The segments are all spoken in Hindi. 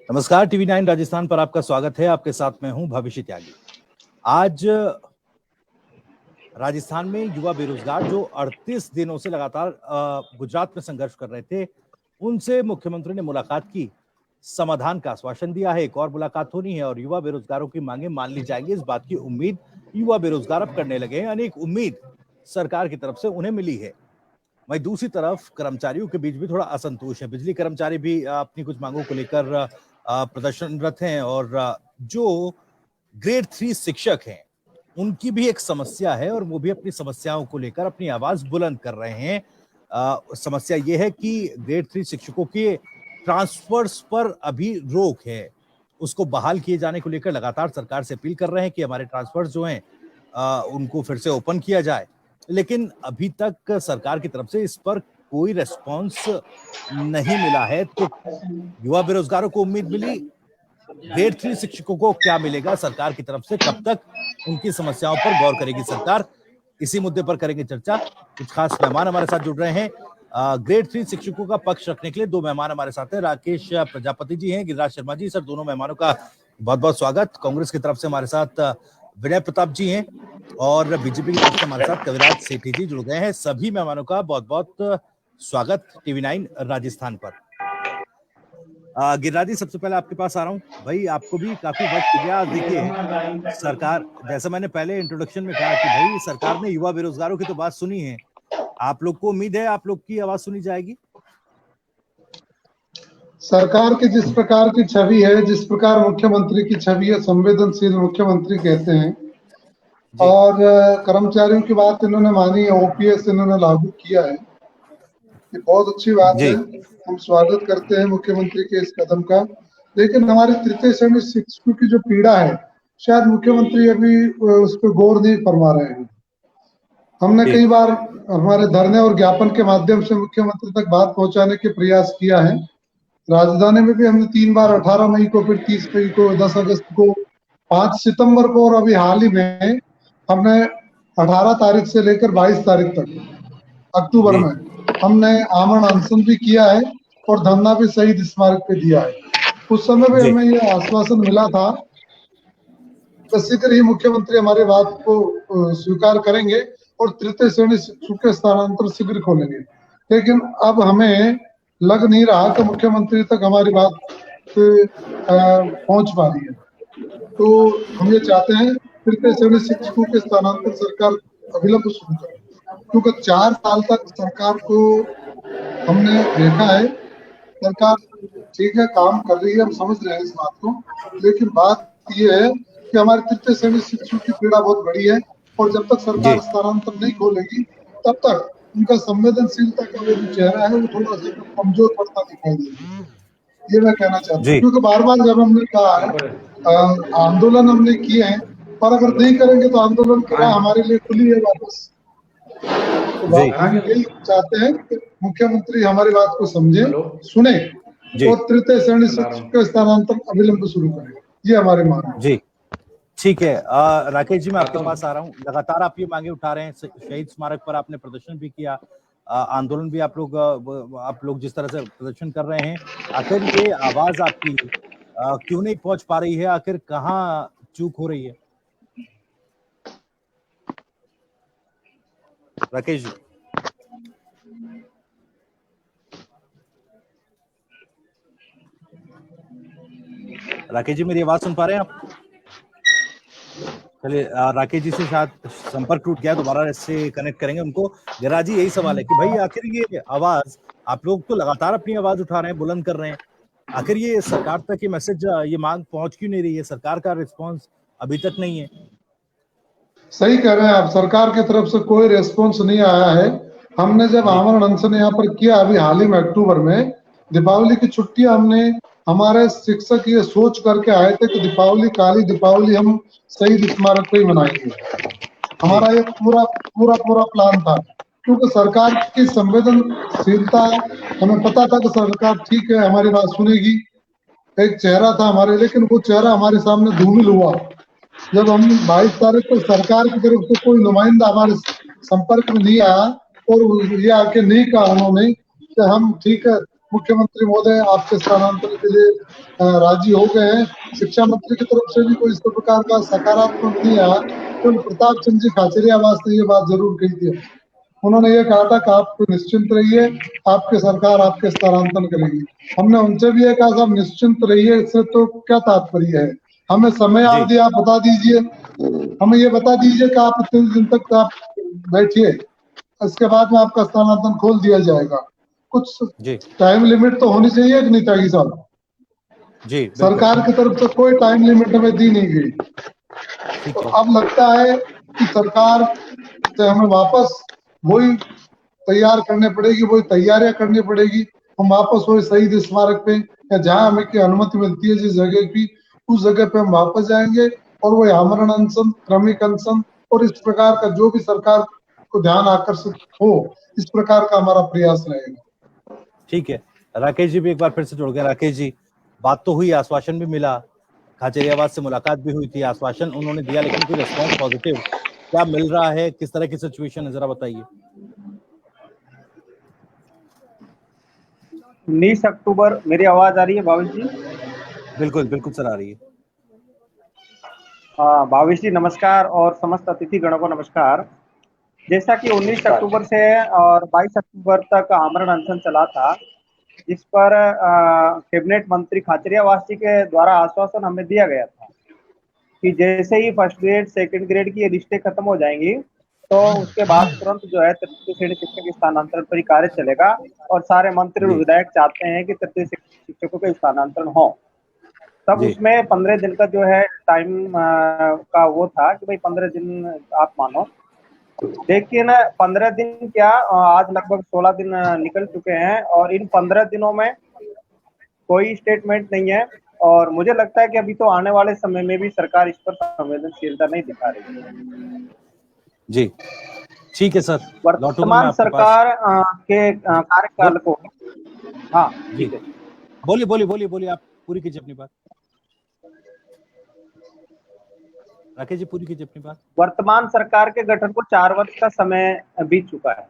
नमस्कार, टीवी 9 राजस्थान पर आपका स्वागत है। आपके साथ मैं हूं भविष्य त्यागी। आज राजस्थान में युवा बेरोजगार जो 38 दिनों से लगातार गुजरात में संघर्ष कर रहे थे, उनसे मुख्यमंत्री ने मुलाकात की, समाधान का आश्वासन दिया है। एक और मुलाकात होनी है और युवा बेरोजगारों की मांगे मान ली जाएंगी, इस बात की उम्मीद युवा बेरोजगार अब करने लगे हैं। अनेक उम्मीद सरकार की तरफ से उन्हें मिली है। वहीं दूसरी तरफ कर्मचारियों के बीच भी थोड़ा असंतोष है। बिजली कर्मचारी भी अपनी कुछ मांगों को लेकर प्रदर्शनरत हैं और जो ग्रेड 3 शिक्षक हैं, उनकी भी एक समस्या है और वो भी अपनी समस्याओं को लेकर अपनी आवाज बुलंद कर रहे हैं। समस्या ये है कि ग्रेड 3 शिक्षकों के ट्रांसफर्स पर अभी रोक है। उसको बहाल किए जाने को लेकर लगातार सरकार से अपील कर रहे हैं कि हमारे ट्रांसफर्स जो हैं उनको फिर से ओपन किया जाए, लेकिन अभी तक सरकार की तरफ से इस पर कोई रेस्पॉन्स नहीं मिला है। तो युवा बेरोजगारों को उम्मीद मिली, ग्रेड 3 शिक्षकों को क्या मिलेगा सरकार की तरफ से? कब तक उनकी समस्याओं पर गौर करेगी सरकार? इसी मुद्दे पर करेंगे चर्चा। कुछ खास मेहमान हमारे साथ जुड़ रहे हैं। ग्रेड 3 शिक्षकों का पक्ष रखने के लिए दो मेहमान हमारे साथ हैं। राकेश प्रजापति जी हैं, गिरिराज शर्मा जी। सर, दोनों मेहमानों का बहुत बहुत स्वागत। कांग्रेस की तरफ से हमारे साथ विनय प्रताप जी हैं और बीजेपी की तरफ से हमारे साथ कविराज सेठी जी जुड़ गए हैं। सभी मेहमानों का बहुत बहुत स्वागत टीवी 9 राजस्थान पर। गिरिराज जी, सबसे पहले आपके पास आ रहा हूँ। भाई, आपको भी काफी वक्त हो गया। देखिए, सरकार, जैसा मैंने पहले इंट्रोडक्शन में कहा कि भाई सरकार ने युवा बेरोजगारों की तो बात सुनी है। आप लोग को उम्मीद है आप लोग की आवाज सुनी जाएगी? सरकार की जिस प्रकार की छवि है, जिस प्रकार मुख्यमंत्री की छवि है, संवेदनशील मुख्यमंत्री कहते हैं, और कर्मचारियों की बात इन्होंने मानी है, ओपीएस इन्होंने लागू किया है, ये बहुत अच्छी बात है। हम स्वागत करते हैं मुख्यमंत्री के इस कदम का। लेकिन हमारे तृतीय श्रेणी शिक्षकों की जो पीड़ा है, शायद मुख्यमंत्री अभी उस पर गौर नहीं फरमा रहे हैं। हमने कई बार हमारे धरने और ज्ञापन के माध्यम से मुख्यमंत्री तक बात पहुंचाने के प्रयास किया है। राजधानी में भी हमने 3 बार, 18 मई को, फिर 30 मई को, 10 अगस्त को, 5 सितंबर को, और अभी हाल ही में हमने 18 तारीख से लेकर 22 तारीख तक अक्टूबर में हमने आमरण अनशन भी किया है और धरना भी शहीद स्मारक पे दिया है। उस समय भी हमें यह आश्वासन मिला था कि शीघ्र ही मुख्यमंत्री हमारी बात को स्वीकार करेंगे और तृतीय श्रेणी शिक्षकों के स्थानांतरण शीघ्र खोलेंगे। लेकिन अब हमें लग नहीं रहा कि मुख्यमंत्री तक हमारी बात पहुंच पा रही है। तो हम ये चाहते हैं तृतीय श्रेणी शिक्षकों के स्थानांतरण सरकार अविलंब शुरू करे, क्योंकि 4 साल तक सरकार को हमने देखा है। सरकार ठीक है, काम कर रही है, हम समझ रहे हैं इस बात को, लेकिन बात यह है कि हमारे तृतीय श्रेणी शिक्षकों की पीड़ा बहुत बड़ी है और जब तक सरकार स्थानांतरण नहीं खोलेगी तब तक उनका संवेदनशीलता का जो चेहरा है वो थोड़ा सा कमजोर पड़ता दिखाई देगा। ये मैं कहना चाहता हूँ, क्योंकि बार बार जब हमने कहा है आंदोलन हमने किए हैं, पर अगर नहीं करेंगे तो आंदोलन की राह हमारे लिए खुली है वापस। तो हम यही चाहते हैं कि मुख्यमंत्री हमारी बात को समझे, सुने और तृतीय श्रेणी शिक्षक का स्थानांतरण अविलंब शुरू करें। ये हमारी मांग है। जी ठीक है। राकेश जी, मैं आपके पास आ रहा हूँ। लगातार आप ये मांगे उठा रहे हैं। शहीद स्मारक पर आपने प्रदर्शन भी किया, आंदोलन भी आप लोग जिस तरह से प्रदर्शन कर रहे हैं, आखिर ये आवाज आपकी क्यों नहीं पहुंच पा रही है? आखिर कहाँ चूक हो रही है? राकेश जी। राकेश जी, मेरी आवाज सुन पा रहे हैं आप? चलिए, राकेश जी से शायद संपर्क टूट गया, दोबारा इससे कनेक्ट करेंगे उनको। गिरिराज जी, यही सवाल है कि भाई आखिर ये आवाज, आप लोग तो लगातार अपनी आवाज उठा रहे हैं, बुलंद कर रहे हैं, आखिर ये सरकार तक ये मैसेज, ये मांग पहुंच क्यों नहीं रही है? सरकार का रिस्पांस अभी तक नहीं है। सही कह रहे हैं आप, सरकार की तरफ से कोई रिस्पांस नहीं आया है। हमने जब आमरण अनशन यहाँ पर किया अभी हाल ही में अक्टूबर में, दीपावली की छुट्टियां, हमने हमारे शिक्षक ये सोच करके आए थे कि दीपावली, काली दीपावली हम शहीद स्मारक पे ही मनाएंगे। हमारा ये पूरा प्लान था, क्योंकि सरकार की संवेदनशीलता, हमें पता था कि सरकार ठीक है हमारी बात सुनेगी, एक चेहरा था हमारे, लेकिन वो चेहरा हमारे सामने धूमिल हुआ जब हम 22 तारीख को सरकार की तरफ से कोई नुमाइंदा हमारे संपर्क में नहीं आया और ये आके नहीं कहा उन्होंने कि हम ठीक है मुख्यमंत्री महोदय आपके स्थानांतरण के लिए राजी हो गए हैं। शिक्षा मंत्री की तरफ से भी कोई इस प्रकार का सकारात्मक नहीं आया। तो प्रताप चंद्र जी खाचरियावास ने ये बात जरूर कही थी। उन्होंने ये कहा था कि आप निश्चिंत रहिए, आपकी सरकार आपके स्थानांतरण करेगी। हमने उनसे भी ये कहा साहब निश्चिंत रहिए, इससे तो क्या तात्पर्य है, हमें समय अवधि आप बता दीजिए, हमें ये बता दीजिए कि आप इतने दिन तक आप बैठिए, इसके बाद में आपका स्थानांतरण खोल दिया जाएगा। कुछ टाइम लिमिट तो होनी चाहिए कि नहीं त्यागी साहब? जी, सरकार की तरफ से कोई टाइम लिमिट हमें दी नहीं गई। तो अब लगता है कि सरकार से हमें वापस वही तैयार करने पड़ेगी, वही तैयारियां करनी पड़ेगी। हम वापस वही शहीद स्मारक पे या जहां हमें की अनुमति मिलती है जिस जगह की, उस जगह पे हम वापस जाएंगे और वही आमरण अनशन, क्रमिक अनशन और इस प्रकार का जो भी सरकार को ध्यान आकर्षित हो, इस प्रकार का हमारा प्रयास रहेगा। ठीक है, राकेश जी भी एक बार फिर से जुड़ गए। राकेश जी, बात तो हुई, आश्वासन भी मिला, खाचरियावास से मुलाकात भी हुई थी, आश्वासन उन्होंने दिया, लेकिन कोई रिस्पॉन्स पॉजिटिव क्या मिल रहा है, किस तरह की सिचुएशन है, जरा बताइए। 19 अक्टूबर, मेरी आवाज आ रही है भावेश जी? बिल्कुल बिल्कुल सर, आ रही है। भावेश जी नमस्कार और समस्त अतिथि गणों को नमस्कार। जैसा कि 19 अक्टूबर से और 22 अक्टूबर तक आमरण अनशन चला था, जिस पर कैबिनेट मंत्री खाचरियावास जी के द्वारा आश्वासन हमें दिया गया था कि जैसे ही फर्स्ट ग्रेड सेकंड ग्रेड की लिस्टें खत्म हो जाएंगी तो उसके बाद तुरंत जो है तृतीय श्रेणी शिक्षक स्थानांतरण पर कार्य चलेगा और सारे मंत्री और विधायक चाहते हैं कि तृतीय शिक्षकों के स्थानांतरण हो। तब उसमें 15 दिन का जो है टाइम का वो था कि भाई 15 दिन आप मानो, लेकिन 15 दिन क्या, आज लगभग 16 दिन निकल चुके हैं और इन 15 दिनों में कोई स्टेटमेंट नहीं है और मुझे लगता है कि अभी तो आने वाले समय में भी सरकार इस पर संवेदनशीलता नहीं दिखा रही है। जी ठीक है सर, वर्तमान सरकार के कार्यकाल को, हाँ ठीक है, बोलिए बोलिए बोलिए बोलिए, आप पूरी कीजिए अपनी बात। राकेश जी पूरी कीजिए अपनी बात। वर्तमान सरकार के गठन को 4 वर्ष का समय बीत चुका है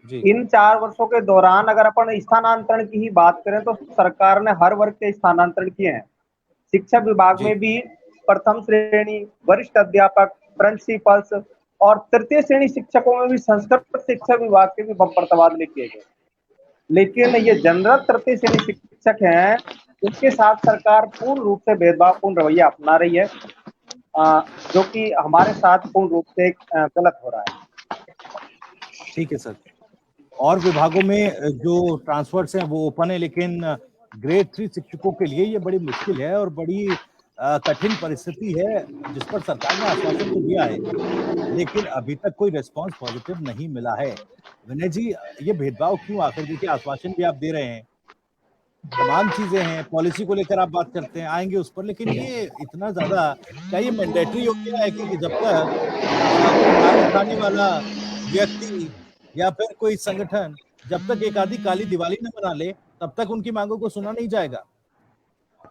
जी। इन 4 वर्षों के दौरान अगर अपन स्थानांतरण की ही बात करें तो सरकार ने हर वर्ग के स्थानांतरण किए हैं। शिक्षा विभाग में भी प्रथम श्रेणी, वरिष्ठ अध्यापक, प्रिंसिपल्स और तृतीय श्रेणी शिक्षकों में भी संस्कृत शिक्षा विभाग के भी बंपर तबादले किए गए। लेकिन ये जनरल तृतीय श्रेणी शिक्षक हैं, उनके साथ सरकार पूर्ण रूप से भेदभावपूर्ण रवैया अपना रही है, जो कि हमारे साथ पूर्ण रूप से गलत हो रहा है। ठीक है सर, और विभागों में जो ट्रांसफर्स हैं वो ओपन है, लेकिन ग्रेड 3 शिक्षकों के लिए ये बड़ी मुश्किल है और बड़ी कठिन परिस्थिति है, जिस पर सरकार ने आश्वासन तो दिया है लेकिन अभी तक कोई रिस्पांस पॉजिटिव नहीं मिला है। विनय जी, ये भेदभाव क्यों? आखिर देखिए आश्वासन भी आप दे रहे हैं, तमाम चीजें हैं, पॉलिसी को लेकर आप बात करते हैं, आएंगे उस पर, लेकिन ये इतना ज्यादा क्या ये मैंडेटरी हो गया है कि जब तक उठाने वाला व्यक्ति या फिर कोई संगठन जब तक एक आधी काली दिवाली न बना ले तब तक उनकी मांगों को सुना नहीं जाएगा?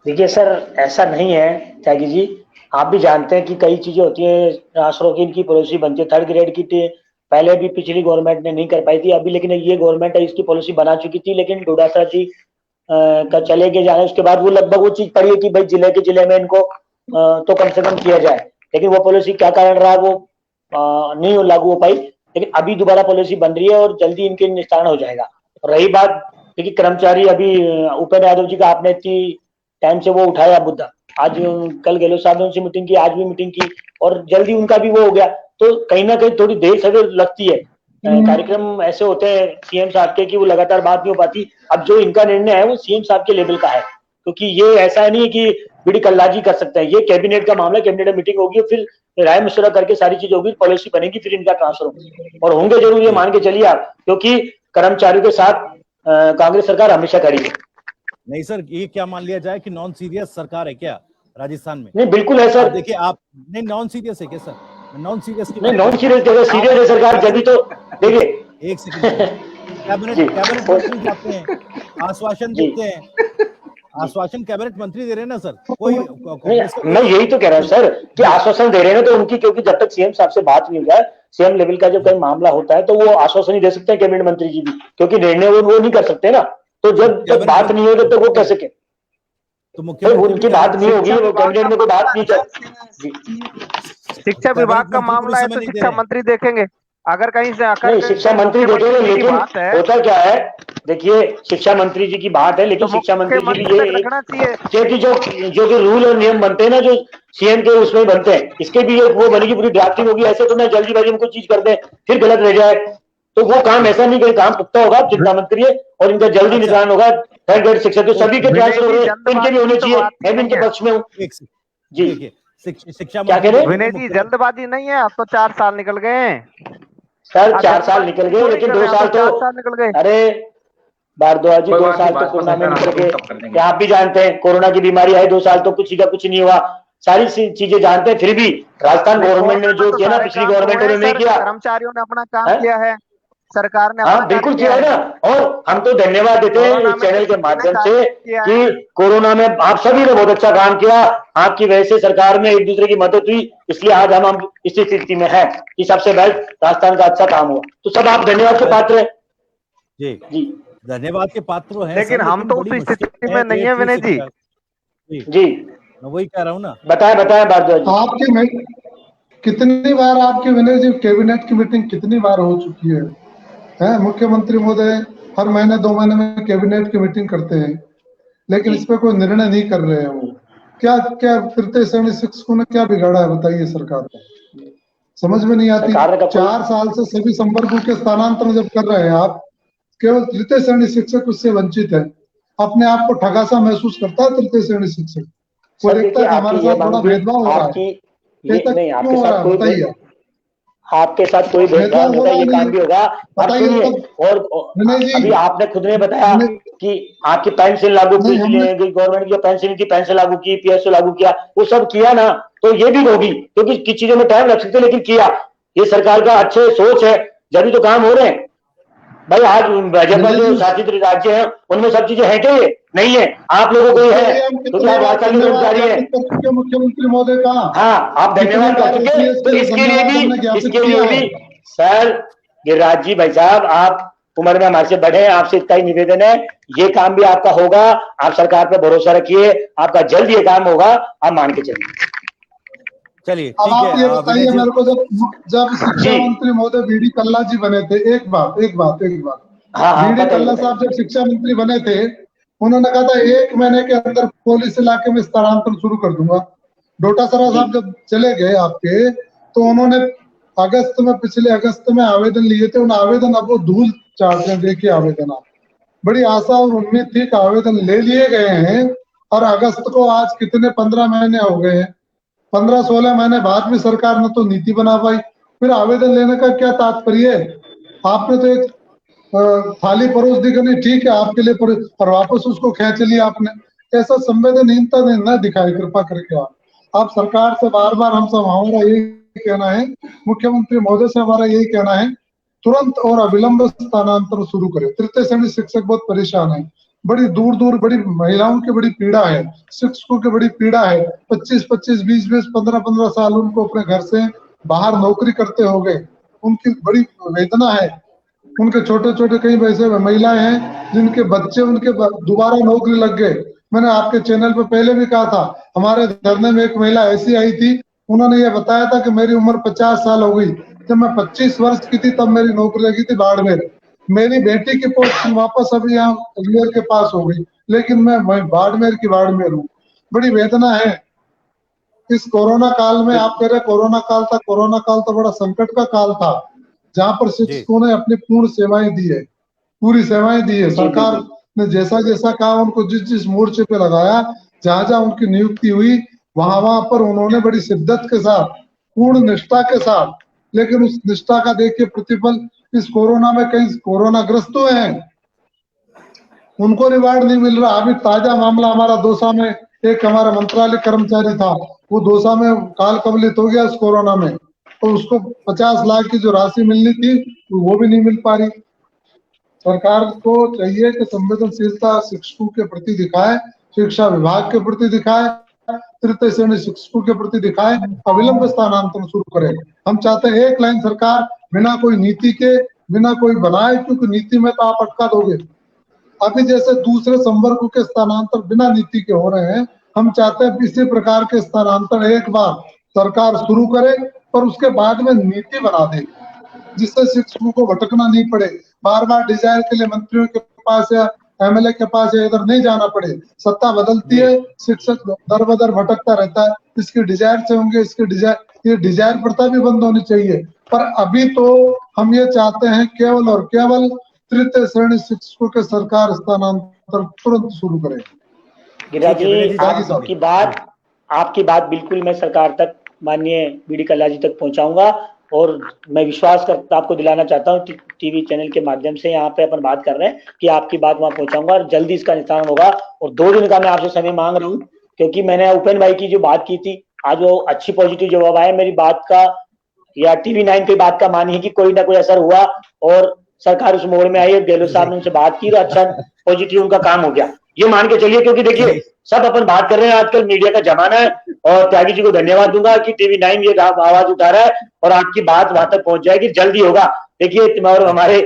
देखिए सर, ऐसा नहीं है त्यागी जी, आप भी जानते हैं कि कई चीजें होती है, ट्रांसफर की इनकी पॉलिसी बनती है। 3rd ग्रेड की पहले भी पिछली गवर्नमेंट ने नहीं कर पाई थी अभी, लेकिन ये गवर्नमेंट है इसकी पॉलिसी बना चुकी थी, लेकिन डोडासरा जी का चले गए जाने उसके बाद वो लगभग वो चीज पड़ी है कि भाई जिले में इनको तो कम से कम किया जाए, लेकिन वो पॉलिसी क्या कारण रहा वो नहीं लागू हो पाई। लेकिन अभी दोबारा पॉलिसी बन रही है और जल्दी इनके निस्तारण हो जाएगा। रही बात देखिए कर्मचारी, अभी उपेंद्र यादव जी का आपने इतनी टाइम से वो उठाया मुद्दा, आज कल गहलोत साहब ने उनसे मीटिंग की, आज भी मीटिंग की और जल्दी उनका भी वो हो गया, तो कहीं ना कहीं थोड़ी देर सवेर लगती है। कार्यक्रम ऐसे होते हैं सीएम साहब के कि वो लगातार बात नहीं हो पाती। अब जो इनका निर्णय है वो सीएम साहब के लेवल का है, क्योंकि ये ऐसा नहीं है कि बड़ी कल्लाजी कर सकते हैं, ये कैबिनेट का मामला, कैबिनेट में मीटिंग होगी, फिर राय मशवरा करके सारी चीज होगी, पॉलिसी बनेगी, फिर इनका ट्रांसफर होगा और होंगे जरूर, ये मान के चलिए आप, क्योंकि कर्मचारियों के साथ कांग्रेस सरकार हमेशा खड़ी है। नहीं सर, ये क्या मान लिया जाए कि नॉन सीरियस सरकार है क्या राजस्थान में? नहीं बिल्कुल है सर। देखिए आप नहीं, नॉन सीरियस है क्या सर? नॉन सीरियस की नहीं, नॉन सीरियस देखो, सीरियस है सरकार जब भी तो देखिए एक सेकंड, कैबिनेट मंत्री जाते हैं, आश्वासन देते हैं, आश्वासन कैबिनेट मंत्री दे रहे हैं ना सर? कोई मैं यही तो कह रहा हूँ सर कि आश्वासन दे रहे हैं तो उनकी, क्योंकि जब तक सीएम साहब से बात नहीं होगा, सीएम लेवल का जब कोई मामला होता है तो वो आश्वासन ही दे सकते हैं कैबिनेट मंत्री जी भी, क्योंकि निर्णय वो नहीं कर सकते ना, तो तो जब तक बात नहीं होगी तो वो कैसे के तो भाई मुख्यमंत्री उनकी बात नहीं होगी, वो कैबिनेट में कोई बात नहीं चल। शिक्षा विभाग का मामला है तो शिक्षा मंत्री देखेंगे। अगर कहीं से आकर नहीं, शिक्षा मंत्री देखेंगे, लेकिन होता क्या है, देखिए शिक्षा मंत्री जी की बात है, लेकिन तो शिक्षा मंत्री जी भी ये रखना चाहिए कि जो रूल और नियम बनते हैं ना, जो सीएम के उसमें बनते हैं, इसके भी एक वो बनेगी पूरी ड्राफ्टिंग होगी। ऐसे तो मैं जल्दीबाजी में कोई चीज कर दे फिर गलत रह जाए, तो वो काम ऐसा नहीं कि काम पुख्ता होगा, चिंता मत करिए, और इनका जल्दी निदान होगा। थर्ड ग्रेड शिक्षक तो सभी के ट्रांसफर हो रहे हैं, इनके भी होने चाहिए। मैं भी इनके पक्ष में हूँ जी। शिक्षा क्या कह रहे हैं विनय जी? जल्दबाजी नहीं है, अब तो 4 साल निकल गए सर, 4 साल निकल गए, लेकिन 2 साल तो निकल गए। अरे भारद्वाज जी 2 साल तो कोरोना में निकल गए। आप भी जानते हैं कोरोना की बीमारी आई, 2 साल तो कुछ का कुछ नहीं हुआ, सारी चीजें जानते हैं। फिर भी राजस्थान गवर्नमेंट ने जो किया ना, पिछली गवर्नमेंट ने नहीं किया, कर्मचारियों ने अपना काम किया है, सरकार ने हाँ बिल्कुल किया है ना। और हम तो धन्यवाद देते हैं इस चैनल के माध्यम से कि कोरोना में आप सभी ने बहुत अच्छा काम किया, आपकी वजह से सरकार में एक दूसरे की मदद हुई, इसलिए आज हम इस स्थिति में हैं कि सबसे बेस्ट राजस्थान का अच्छा काम हुआ। तो सब आप धन्यवाद के पात्र हैं जी, धन्यवाद के पात्र हैं। लेकिन हम तो उस स्थिति में नहीं है विनय जी। जी मैं वही कह रहा हूँ ना। बताएं भारद्वाज जी। आपकी कितनी बार आपकी विनय जी कैबिनेट की मीटिंग कितनी बार हो चुकी है? मुख्यमंत्री महोदय हर महीने 2 महीने में कैबिनेट की मीटिंग करते हैं, लेकिन इस पे कोई निर्णय नहीं कर रहे हैं। वो क्या तृतीय श्रेणी शिक्षकों ने क्या बिगाड़ा है बताइए सरकार को? समझ में नहीं आती। 4 साल से सभी संवर्गों के स्थानांतरण जब कर रहे हैं आप, केवल तृतीय श्रेणी शिक्षक उससे वंचित है। अपने आप को ठगा सा महसूस करता है तृतीय श्रेणी शिक्षक, वो देखता है हमारे साथ बड़ा भेदभाव हो रहा है। नहीं, आपके साथ कोई भेदभाव नहीं होगा, ये काम भी होगा। आप सुनिए, और अभी आपने खुद ने बताया कि आपकी पेंशन लागू की, गवर्नमेंट की पेंशन थी, पेंशन लागू की, पीएसओ लागू किया, वो सब किया ना, तो ये भी होगी, क्योंकि किसी चीजों में टाइम लग सकते, लेकिन किया। ये सरकार का अच्छे सोच है, जब तो काम हो रहे हैं भाई। आज भाजपा जो शासित राज्य है उनमें सब चीजें हैं क्या? ये नहीं है, आप लोगों को ही है, क्योंकि आप राजस्थान के कर्मचारी है। मुख्यमंत्री महोदय का हाँ, आप धन्यवाद कर चुके, तो इसके लिए भी सर गिरिराज जी भाई साहब, आप उम्र में हमारे से बढ़े हैं, आपसे इतना ही निवेदन है, ये काम भी आपका होगा। आप सरकार पर भरोसा रखिए, आपका जल्द ये काम होगा, आप मान के चलिए। चलिए अब आप ये बताइए मेरे को, जब शिक्षा मंत्री महोदय बीडी कल्ला जी बने थे, एक बात बीडी कल्ला साहब जब शिक्षा मंत्री बने थे, उन्होंने कहा था 1 महीने के अंदर पुलिस इलाके में स्थानांतरण शुरू कर दूंगा। डोटासरा साहब जब चले गए आपके, तो उन्होंने पिछले अगस्त में आवेदन लिए थे। उन आवेदन अब वो धूल चाटते हैं। देखिए आवेदन, आप बड़ी आशा और उम्मीद थी कि आवेदन ले लिए गए हैं, और अगस्त को आज कितने 15 महीने हो गए हैं, 15-16 महीने बाद भी सरकार ने तो नीति बना पाई। फिर आवेदन लेने का क्या तात्पर्य है? आपने तो एक थाली परोस दी, नहीं ठीक है आपके लिए, और वापस उसको खींच लिया आपने। ऐसा संवेदनहीनता न दिखाए कृपा करके। आप सरकार से बार बार हम सब, हमारा यही कहना है, मुख्यमंत्री महोदय से हमारा यही कहना है, तुरंत और अविलंब स्थानांतरण शुरू करें। तृतीय श्रेणी शिक्षक बहुत परेशान है, बड़ी दूर दूर, बड़ी महिलाओं की बड़ी पीड़ा है, शिक्षकों की बड़ी पीड़ा है। 25-25, 20-20, 15-15 साल उनको अपने घर से बाहर नौकरी करते हो गए, उनकी बड़ी वेदना है। उनके छोटे छोटे कई वैसे महिलाएं हैं जिनके बच्चे उनके दोबारा नौकरी लग गए। मैंने आपके चैनल पे पहले भी कहा था, हमारे धरने में एक महिला ऐसी आई थी, उन्होंने ये बताया था कि मेरी उम्र 50 साल हो गई, जब मैं 25 वर्ष की थी तब मेरी नौकरी लगी थी बाड़मेर। मेरी बेटी की पोस्टिंग वापस अभी यहाँ अजमेर के पास हो गई, लेकिन मैं बाड़मेर की बाड़मेर हूँ। बड़ी वेदना है। इस कोरोना काल में, आप कह रहे कोरोना काल था, कोरोना काल तो बड़ा संकट का काल था, जहाँ पर शिक्षकों ने अपनी पूर्ण सेवाएं दी है, पूरी सेवाएं दी है। सरकार ने जैसा जैसा कहा, उनको जिस जिस मोर्चे पे लगाया, जहां जहां उनकी नियुक्ति हुई, वहां पर उन्होंने बड़ी शिद्दत के साथ, पूर्ण निष्ठा के साथ, लेकिन उस निष्ठा का देखिए प्रतिफल इस कोरोना में कई कोरोना ग्रस्त हुए हैं, उनको रिवार्ड नहीं मिल रहा। अभी ताजा मामला हमारा दौसा में, एक हमारा मंत्रालय कर्मचारी था, वो दौसा में काल कवलित हो गया इस कोरोना में, तो उसको 50 लाख की जो राशि मिलनी थी वो भी नहीं मिल पा रही। सरकार को चाहिए कि संवेदनशीलता शिक्षकों के प्रति दिखाए, शिक्षा विभाग के प्रति दिखाए, तृतीय श्रेणी शिक्षकों के प्रति दिखाए, अविलंब स्थानांतरण शुरू करें। हम चाहते हैं एक लाइन सरकार, बिना कोई नीति के, बिना कोई बनाए, क्योंकि नीति में तो आप अटका दोगे, अभी जैसे दूसरे संवर्ग के स्थानांतर बिना नीति के हो रहे हैं, हम चाहते हैं इसी प्रकार के स्थानांतर एक बार सरकार शुरू करे और उसके बाद में नीति बना दे, जिससे शिक्षकों को भटकना नहीं पड़े, बार बार डिजायर के लिए मंत्रियों के पास या एमएलए के पास या इधर नहीं जाना पड़े। सत्ता बदलती है, शिक्षक दर बदर भटकता रहता है। इसकी डिजायर से होंगे, इसकी डिजायर, ये डिजायर प्रथा भी बंद होनी चाहिए। पर अभी तो हम ये चाहते हैं केवल और केवल तृतीय श्रेणी शिक्षकों के सरकार स्थानांतरण तुरंत शुरू करे। गिरिराज जी, आपकी बात बिल्कुल मैं सरकार तक, माननीय बीडी कल्ला जी तक पहुंचाऊंगा, और मैं विश्वास करता आपको दिलाना चाहता हूं टीवी चैनल के माध्यम से, यहाँ पे अपन बात कर रहे हैं कि आपकी बात वहां पहुंचाऊंगा और जल्दी इसका निस्तारण होगा। और 2 दिन का मैं आपसे समय मांग रहा हूँ, क्योंकि मैंने उपेन भाई की जो बात की थी, आज वो अच्छी पॉजिटिव जवाब आया मेरी बात का, या TV9 की बात का मानिए कि कोई ना कोई असर हुआ और सरकार उस मोड़ में आई और गहलोत साहब ने उनसे बात की तो अच्छा पॉजिटिव उनका काम हो गया, ये मान के चलिए। क्योंकि देखिए सब अपन बात कर रहे हैं, आजकल मीडिया का जमाना है, और त्यागी जी को धन्यवाद दूंगा कि TV9 ये आवाज उठा रहा है और आपकी बात वहां तक पहुंच जाएगी, जल्दी होगा। देखिए और हमारे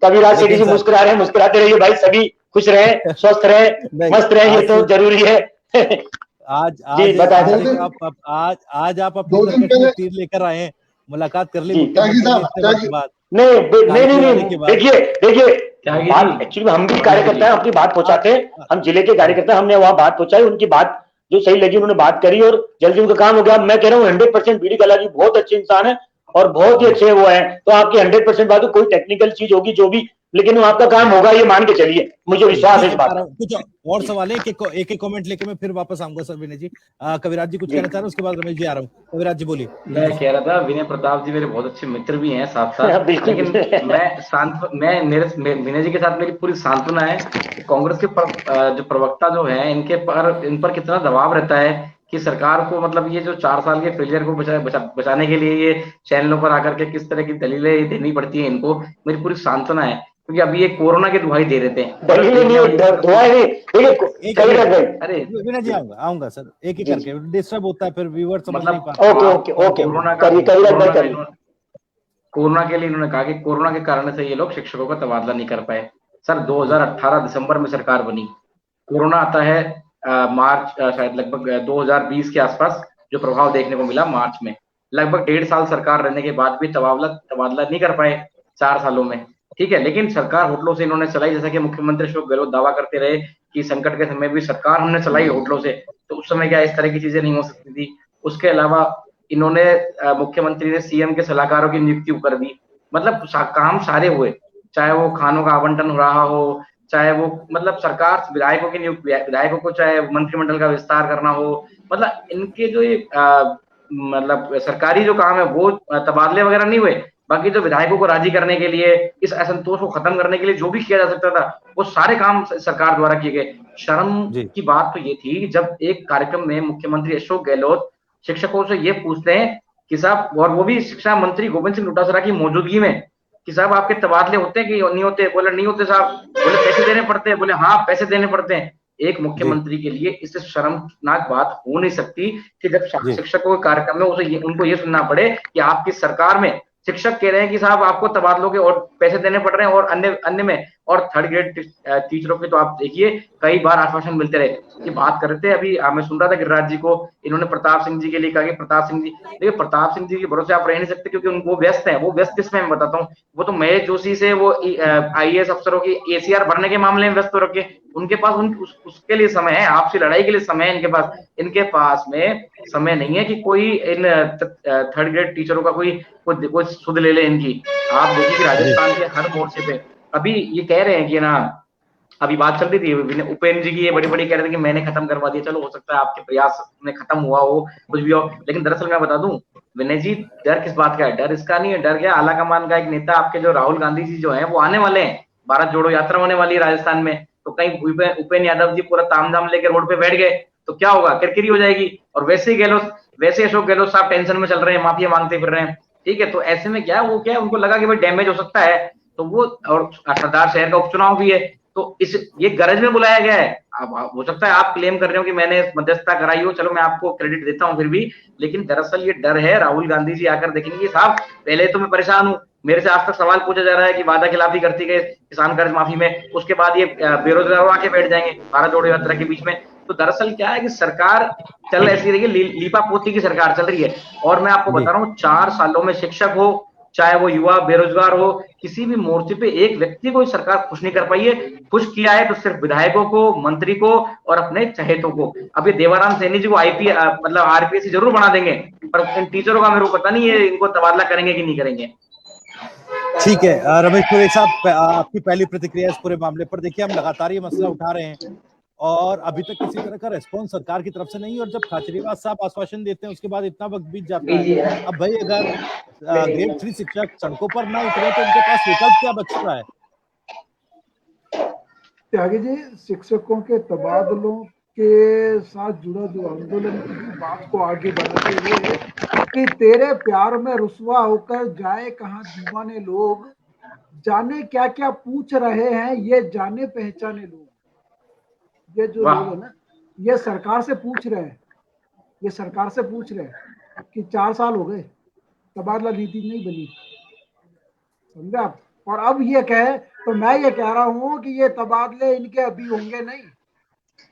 कविराज सेठी जी मुस्कुरा रहे हैं, मुस्कुराते रहिए भाई, सभी खुश रहे, स्वस्थ रहे, मस्त रहे, ये तो जरूरी है। आज आप अपनी तीर लेकर आए हैं, मुलाकात कर ली नहीं, देखिए एक्चुअली हम भी कार्यकर्ता हैं, अपनी बात पहुंचाते हैं, हम जिले के कार्यकर्ता, हमने वहां बात पहुंचाई, उनकी बात जो सही लगी उन्होंने बात करी और जल्दी उनका काम हो गया। मैं कह रहा हूँ 100% बीडी कल्ला जी बहुत अच्छे इंसान है और बहुत ही अच्छे वो हैं, तो आपकी 100% बात, कोई टेक्निकल चीज होगी जो भी, लेकिन आपका काम होगा, ये मान के चलिए, मुझे विश्वास है इस बात। कुछ और सवाल है, एक कमेंट लेके मैं फिर वापस आऊंगा सर। विनय जी, कविराज जी कुछ कहना चाह रहे हैं, उसके बाद रमेश जी आ रहा हूँ। कविराज जी बोलिए। मैं कह रहा था विनय प्रताप जी मेरे बहुत अच्छे मित्र भी हैं साथ साथ, लेकिन मैं विनय जी के साथ मेरी पूरी सांत्वना है। कांग्रेस के जो प्रवक्ता जो है, इन पर कितना दबाव रहता है कि सरकार को, मतलब ये जो 4 साल के फेलियर को बचाने के लिए ये चैनलों पर आकर के किस तरह की दलीलें देनी पड़ती है इनको, मेरी पूरी सांत्वना है। क्योंकि अभी ये कोरोना की दुहाई दे रहे थे। अरे विनय जी आऊंगा सर, एक एक करके, डिस्टर्ब होता है फिर व्यूअर समझ नहीं पाते। कोरोना के लिए इन्होंने कहा कि कोरोना के कारण से ये लोग शिक्षकों का तबादला नहीं कर पाए। सर 2018 दिसंबर में सरकार बनी, कोरोना आता है मार्च, शायद लगभग 2020 के आसपास जो प्रभाव देखने को मिला मार्च में। लगभग 1.5 साल सरकार रहने के बाद भी तबादला नहीं कर पाए 4 सालों में, ठीक है। लेकिन सरकार होटलों से इन्होंने चलाई, जैसा कि मुख्यमंत्री अशोक गहलोत दावा करते रहे कि संकट के समय भी सरकार हमने चलाई होटलों से, तो उस समय क्या इस तरह की चीजें नहीं हो सकती थी। उसके अलावा इन्होंने मुख्यमंत्री ने सीएम के सलाहकारों की नियुक्ति कर दी, मतलब काम सारे हुए, चाहे वो खानों का आवंटन हो रहा हो, चाहे वो मतलब सरकार विधायकों की नियुक्ति, विधायकों को चाहे मंत्रिमंडल का विस्तार करना हो, मतलब इनके जो ये मतलब सरकारी जो काम है वो तबादले वगैरह नहीं हुए। बाकी जो विधायकों को राजी करने के लिए, इस असंतोष को खत्म करने के लिए जो भी किया जा सकता था, वो सारे काम सरकार द्वारा किए गए। शर्म की बात तो ये थी जब एक कार्यक्रम में मुख्यमंत्री अशोक गहलोत शिक्षकों से ये पूछते हैं कि साहब, और वो भी शिक्षा मंत्री गोविंद सिंह डोटासरा की मौजूदगी में, कि साहब आपके तबादले होते हैं कि नहीं होते? बोले नहीं होते साहब। बोले पैसे देने पड़ते हैं? बोले हाँ पैसे देने पड़ते हैं। एक मुख्यमंत्री के लिए इससे शर्मनाक बात हो नहीं सकती कि जब शिक्षकों के कार्यक्रम में उनको ये सुनना पड़े कि आपकी सरकार में शिक्षक कह रहे हैं कि साहब आपको तबादलों के और पैसे देने पड़ रहे हैं, और अन्य में, और 3rd ग्रेड टीचरों के तो आप देखिए कई बार आश्वासन मिलते रहे कि बात कर रहे थे। अभी मैं सुन रहा था गिरिराज जी को, इन्होंने प्रताप सिंह जी के लिए कहा कि प्रताप सिंह जी, देखिए प्रताप सिंह जी के भरोसे आप रह नहीं सकते, क्योंकि वो व्यस्त हैं। वो व्यस्त किसमें मैं बताता हूँ, वो तो महेश जोशी से वो IAS अफसरों की ACR भरने के मामले में व्यस्त हो रखे। उनके पास उसके लिए समय है, आपसी लड़ाई के लिए समय है इनके पास में समय नहीं है कि कोई इन 3rd ग्रेड टीचरों का कोई सुध ले ले इनकी। आप देखिए कि राजस्थान के हर मोर्चे पे अभी ये कह रहे हैं कि ना, अभी बात चल रही थी उपेंद्र जी की, ये बड़ी कह रहे थे कि मैंने खत्म करवा दिया। चलो हो सकता है आपके प्रयास में खत्म हुआ हो, कुछ भी हो, लेकिन दरअसल मैं बता दूं विनय जी, डर किस बात का है? डर इसका नहीं है, डर क्या, आला कमान का एक नेता आपके जो राहुल गांधी जी जो है वो आने वाले हैं, भारत जोड़ो यात्रा होने वाली है राजस्थान में, तो कहीं उपेंद्र यादव जी पूरा तामझाम लेकर रोड पे बैठ गए तो क्या होगा? किरकिरी हो जाएगी। और वैसे अशोक गहलोत साहब टेंशन में चल रहे हैं, माफिया मांगते फिर रहे हैं, ठीक है। तो ऐसे में क्या उनको लगा कि भाई डैमेज हो सकता है, तो वो, और सरदार शहर का उपचुनाव भी है, तो ये गरज में बुलाया गया है। अब हो सकता है आप क्लेम कर रहे हो कि मैंने मध्यस्थता कराई हो, चलो मैं आपको क्रेडिट देता हूं फिर भी, लेकिन दरअसल ये डर है राहुल गांधी जी आकर देखेंगे साहब पहले तो मैं परेशान हूँ, मेरे से आज तक सवाल पूछा जा रहा है कि वादा खिलाफी करती गई किसान कर्ज माफी में, उसके बाद ये बेरोजगार आके बैठ जाएंगे भारत जोड़ो यात्रा के बीच में। तो दरअसल क्या है कि सरकार चल ऐसी रही है, लीपा पोती की सरकार चल रही है। और मैं आपको बता रहा हूँ 4 सालों में शिक्षक हो, चाहे वो युवा बेरोजगार हो, किसी भी मोर्चे पे एक व्यक्ति को सरकार खुश नहीं कर पाई है। खुश किया है तो सिर्फ विधायकों को, मंत्री को और अपने चहेतों को। अब ये देवाराम सैनी जी को मतलब आरपीएस जरूर बना देंगे, पर इन टीचरों का मेरे को पता नहीं है इनको तबादला करेंगे कि नहीं करेंगे। ठीक है रमेश पुरी साहब, आपकी पहली प्रतिक्रिया इस पूरे मामले पर। देखिए, हम लगातार ये मसला उठा रहे हैं और अभी तक किसी तरह का रेस्पॉन्स सरकार की तरफ से नहीं, और जब खाचरियावास साहब आश्वासन देते हैं उसके बाद इतना वक्त बीत जाता है। अब भाई अगर ग्रेड 3 शिक्षक सड़कों पर ना उतरे तो उनके पास विकल्प क्या बच रहा है? त्यागी जी, शिक्षकों के तबादलों के साथ जुड़ा जो आंदोलन की बात को आगे बढ़ाते हुए कि तेरे प्यार में रुसवा होकर जाए कहाँ दीवाने लोग, जाने क्या क्या पूछ रहे हैं ये जाने पहचाने लोग। ये जो लोग है ना, ये सरकार से पूछ रहे हैं, ये सरकार से पूछ रहे हैं कि 4 साल हो गए तबादला नीति नहीं बनी, समझे आप। और अब ये कहे तो मैं ये कह रहा हूँ कि ये तबादले इनके अभी होंगे नहीं।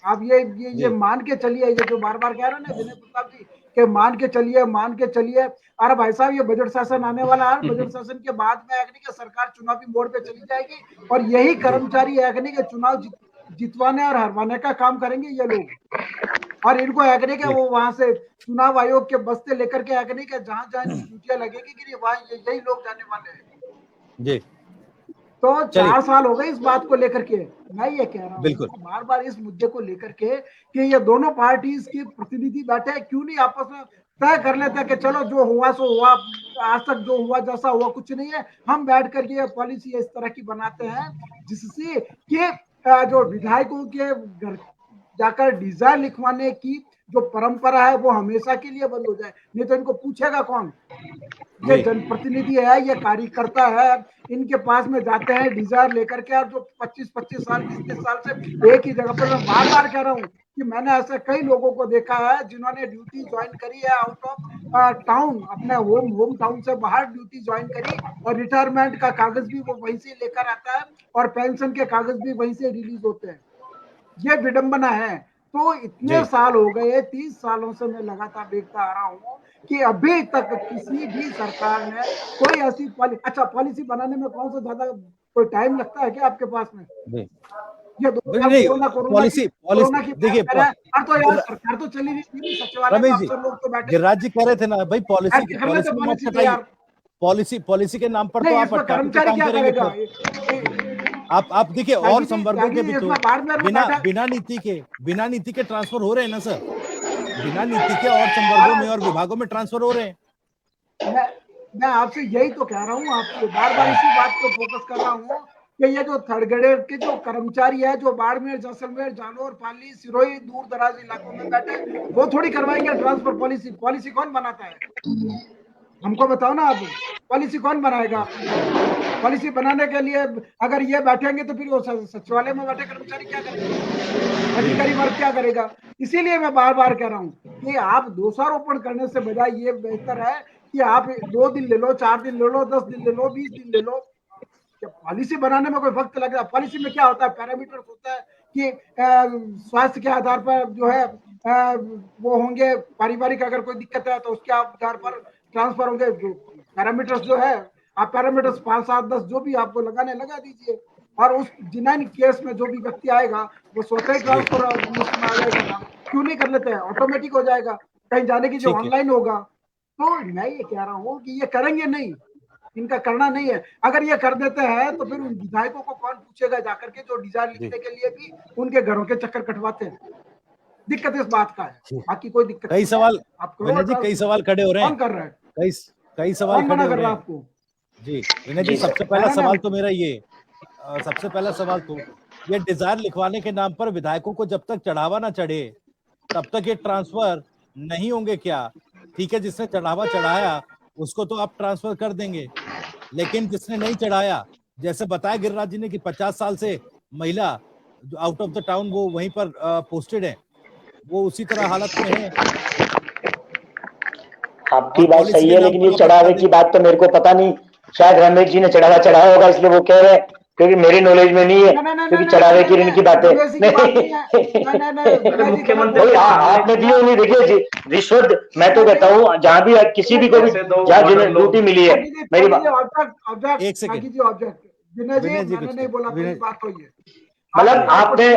आप ये मान के चलिए, ये जो बार बार कह रहे हैं ना विनय प्रताप जी कि मान के चलिए। अरे भाई साहब, ये बजट शासन आने वाला है, बजट शासन के बाद में एग्नी के सरकार चुनावी मोड़ पे चली जाएगी और यही कर्मचारी एग्नी के चुनाव जितवाने और हरवाने का काम करेंगे ये लोग। और इनको एग्नी के वो वहां से चुनाव आयोग के बस्ते लेकर के एग्नी के जहां ड्यूटियां लगेगी कि वहां यही लोग जाने वाले हैं जी। तो 4 साल हो गए इस बात को लेकर के। मैं ये कह रहा हूँ बार बार इस मुद्दे को लेकर के कि ये दोनों पार्टीज के प्रतिनिधि बैठे, क्यों नहीं आपस में तय कर लेते हैं कि चलो जो हुआ सो हुआ, आज तक जो हुआ जैसा हुआ कुछ नहीं है, हम बैठ करके ये पॉलिसी इस तरह की बनाते हैं जिससे कि जो विधायकों के घर जाकर डिजाइन लिखवाने की जो परंपरा है वो हमेशा के लिए बंद हो जाए। नहीं तो इनको पूछेगा कौन? ये जनप्रतिनिधि है, ये कार्यकर्ता है, इनके पास में जाते हैं डिजायर लेकर के, और जो 25-25 साल 20 साल से एक ही जगह पर। मैं बार बार कह रहा हूँ कि मैंने ऐसे कई लोगों को देखा है जिन्होंने ड्यूटी ज्वाइन करी है आउट ऑफ टाउन, अपने होम टाउन से बाहर ड्यूटी ज्वाइन करी, और रिटायरमेंट का कागज भी वो वहीं से लेकर आता है और पेंशन के कागज भी वहीं से रिलीज होते हैं। ये विडंबना है। तो इतने साल हो गए, 30 सालों से मैं लगातार देखता आ रहा हूँ कि अभी तक किसी भी सरकार ने कोई ऐसी पॉलिसी बनाने में कौन सा ज्यादा कोई टाइम लगता है क्या आपके पास में? ये पॉलिसी देखिए, तो यार सरकार तो चली नहीं थी, सचिवालय में अफसर लोग तो बैठे। गिरिराज जी कह रहे थे ना भाई, पॉलिसी के नाम पर तो आप कर्मचारी क्या करेगा? आप देखिए, और संवर्गों के भी तो बिना नीति के ट्रांसफर हो रहे हैं ना सर, बिना नीति के और संवर्गों में और विभागों में ट्रांसफर हो रहे हैं। मैं आपसे यही तो कह रहा हूँ, आपसे बार बार इसी बात को फोकस कर रहा हूँ कि ये जो थर्ड ग्रेड के जो कर्मचारी है जो बाड़मेर, जैसलमेर, जालौर, पाली, सिरोही, दूर दराज इलाकों में बैठे, वो थोड़ी करवाएंगे ट्रांसफर पॉलिसी। पॉलिसी कौन बनाता है? हमको बताओ ना, आप पॉलिसी कौन बनाएगा? पॉलिसी बनाने के लिए अगर ये बैठेंगे तो फिर वो सचिवालय में बैठे कर्मचारी क्या करेंगे, अधिकारी वर्ग क्या करेगा? इसीलिए मैं बार बार कह रहा हूँ कि आप दोषारोपण करने से बजाय ये बेहतर है कि आप 2 दिन ले लो, 4 दिन ले लो, 10 दिन ले लो, 20 दिन ले लो। पॉलिसी बनाने में कोई वक्त लगेगा? पॉलिसी में क्या होता है? पैरामीटर्स होता है कि स्वास्थ्य के आधार पर जो है वो होंगे, पारिवारिक अगर कोई दिक्कत है तो उसके आधार पर ट्रांसफर होंगे। पैरामीटर्स जो है, आप पैरामीटर्स 5, 7, 10 जो भी आपको लगाने लगा दीजिए, और उस जिन केस में जो भी व्यक्ति आएगा वो स्वतः ही ट्रांसफर लिस्ट में आ जाएगा। क्यों नहीं कर लेते हैं? ऑटोमेटिक हो जाएगा, कहीं जाने की जो ऑनलाइन होगा। तो मैं ये कह रहा हूँ कि ये करेंगे नहीं, इनका करना नहीं है। अगर ये कर देते हैं तो फिर उन विधायकों को कौन पूछेगा जाकर के, जो डिजाइन लिखने के लिए भी उनके घरों के चक्कर कटवाते हैं। दिक्कत इस बात का है, बाकी कोई दिक्कत कई सवाल कई सवाल खड़े हो रहे हैं। कौन कर रहा है? कई सवाल खड़े हो रहे हैं आपको जी। विनय जी, सबसे पहला सवाल तो मेरा ये, सबसे पहला सवाल तो ये डिजायर लिखवाने के नाम पर विधायकों को जब तक चढ़ावा ना चढ़े तब तक ये ट्रांसफर नहीं होंगे क्या? ठीक है, जिसने चढ़ावा चढ़ाया उसको तो आप ट्रांसफर कर देंगे, लेकिन जिसने नहीं चढ़ाया, जैसे बताया गिरिराज जी ने कि 50 साल से महिला आउट ऑफ द टाउन वो वहीं पर पोस्टेड है, वो उसी तरह हालत में है। आपकी बात सही है, लेकिन ये चढ़ावे की बात तो मेरे को पता नहीं शायद रमेश जी ने चढ़ावा होगा, इसलिए वो कह रहे हैं, क्योंकि मेरी नॉलेज में नहीं है, क्योंकि चढ़ावे की इनकी बातें मुख्यमंत्री आपने दी नहीं। देखिए जी, रिश्वत मैं तो कहता हूँ जहाँ भी किसी भी को भी जहाँ जिन्हें ड्यूटी मिली है, मेरी बात एक सेकंड विनय जी मैंने नहीं बोला, मेरी बात तो ये मतलब आपने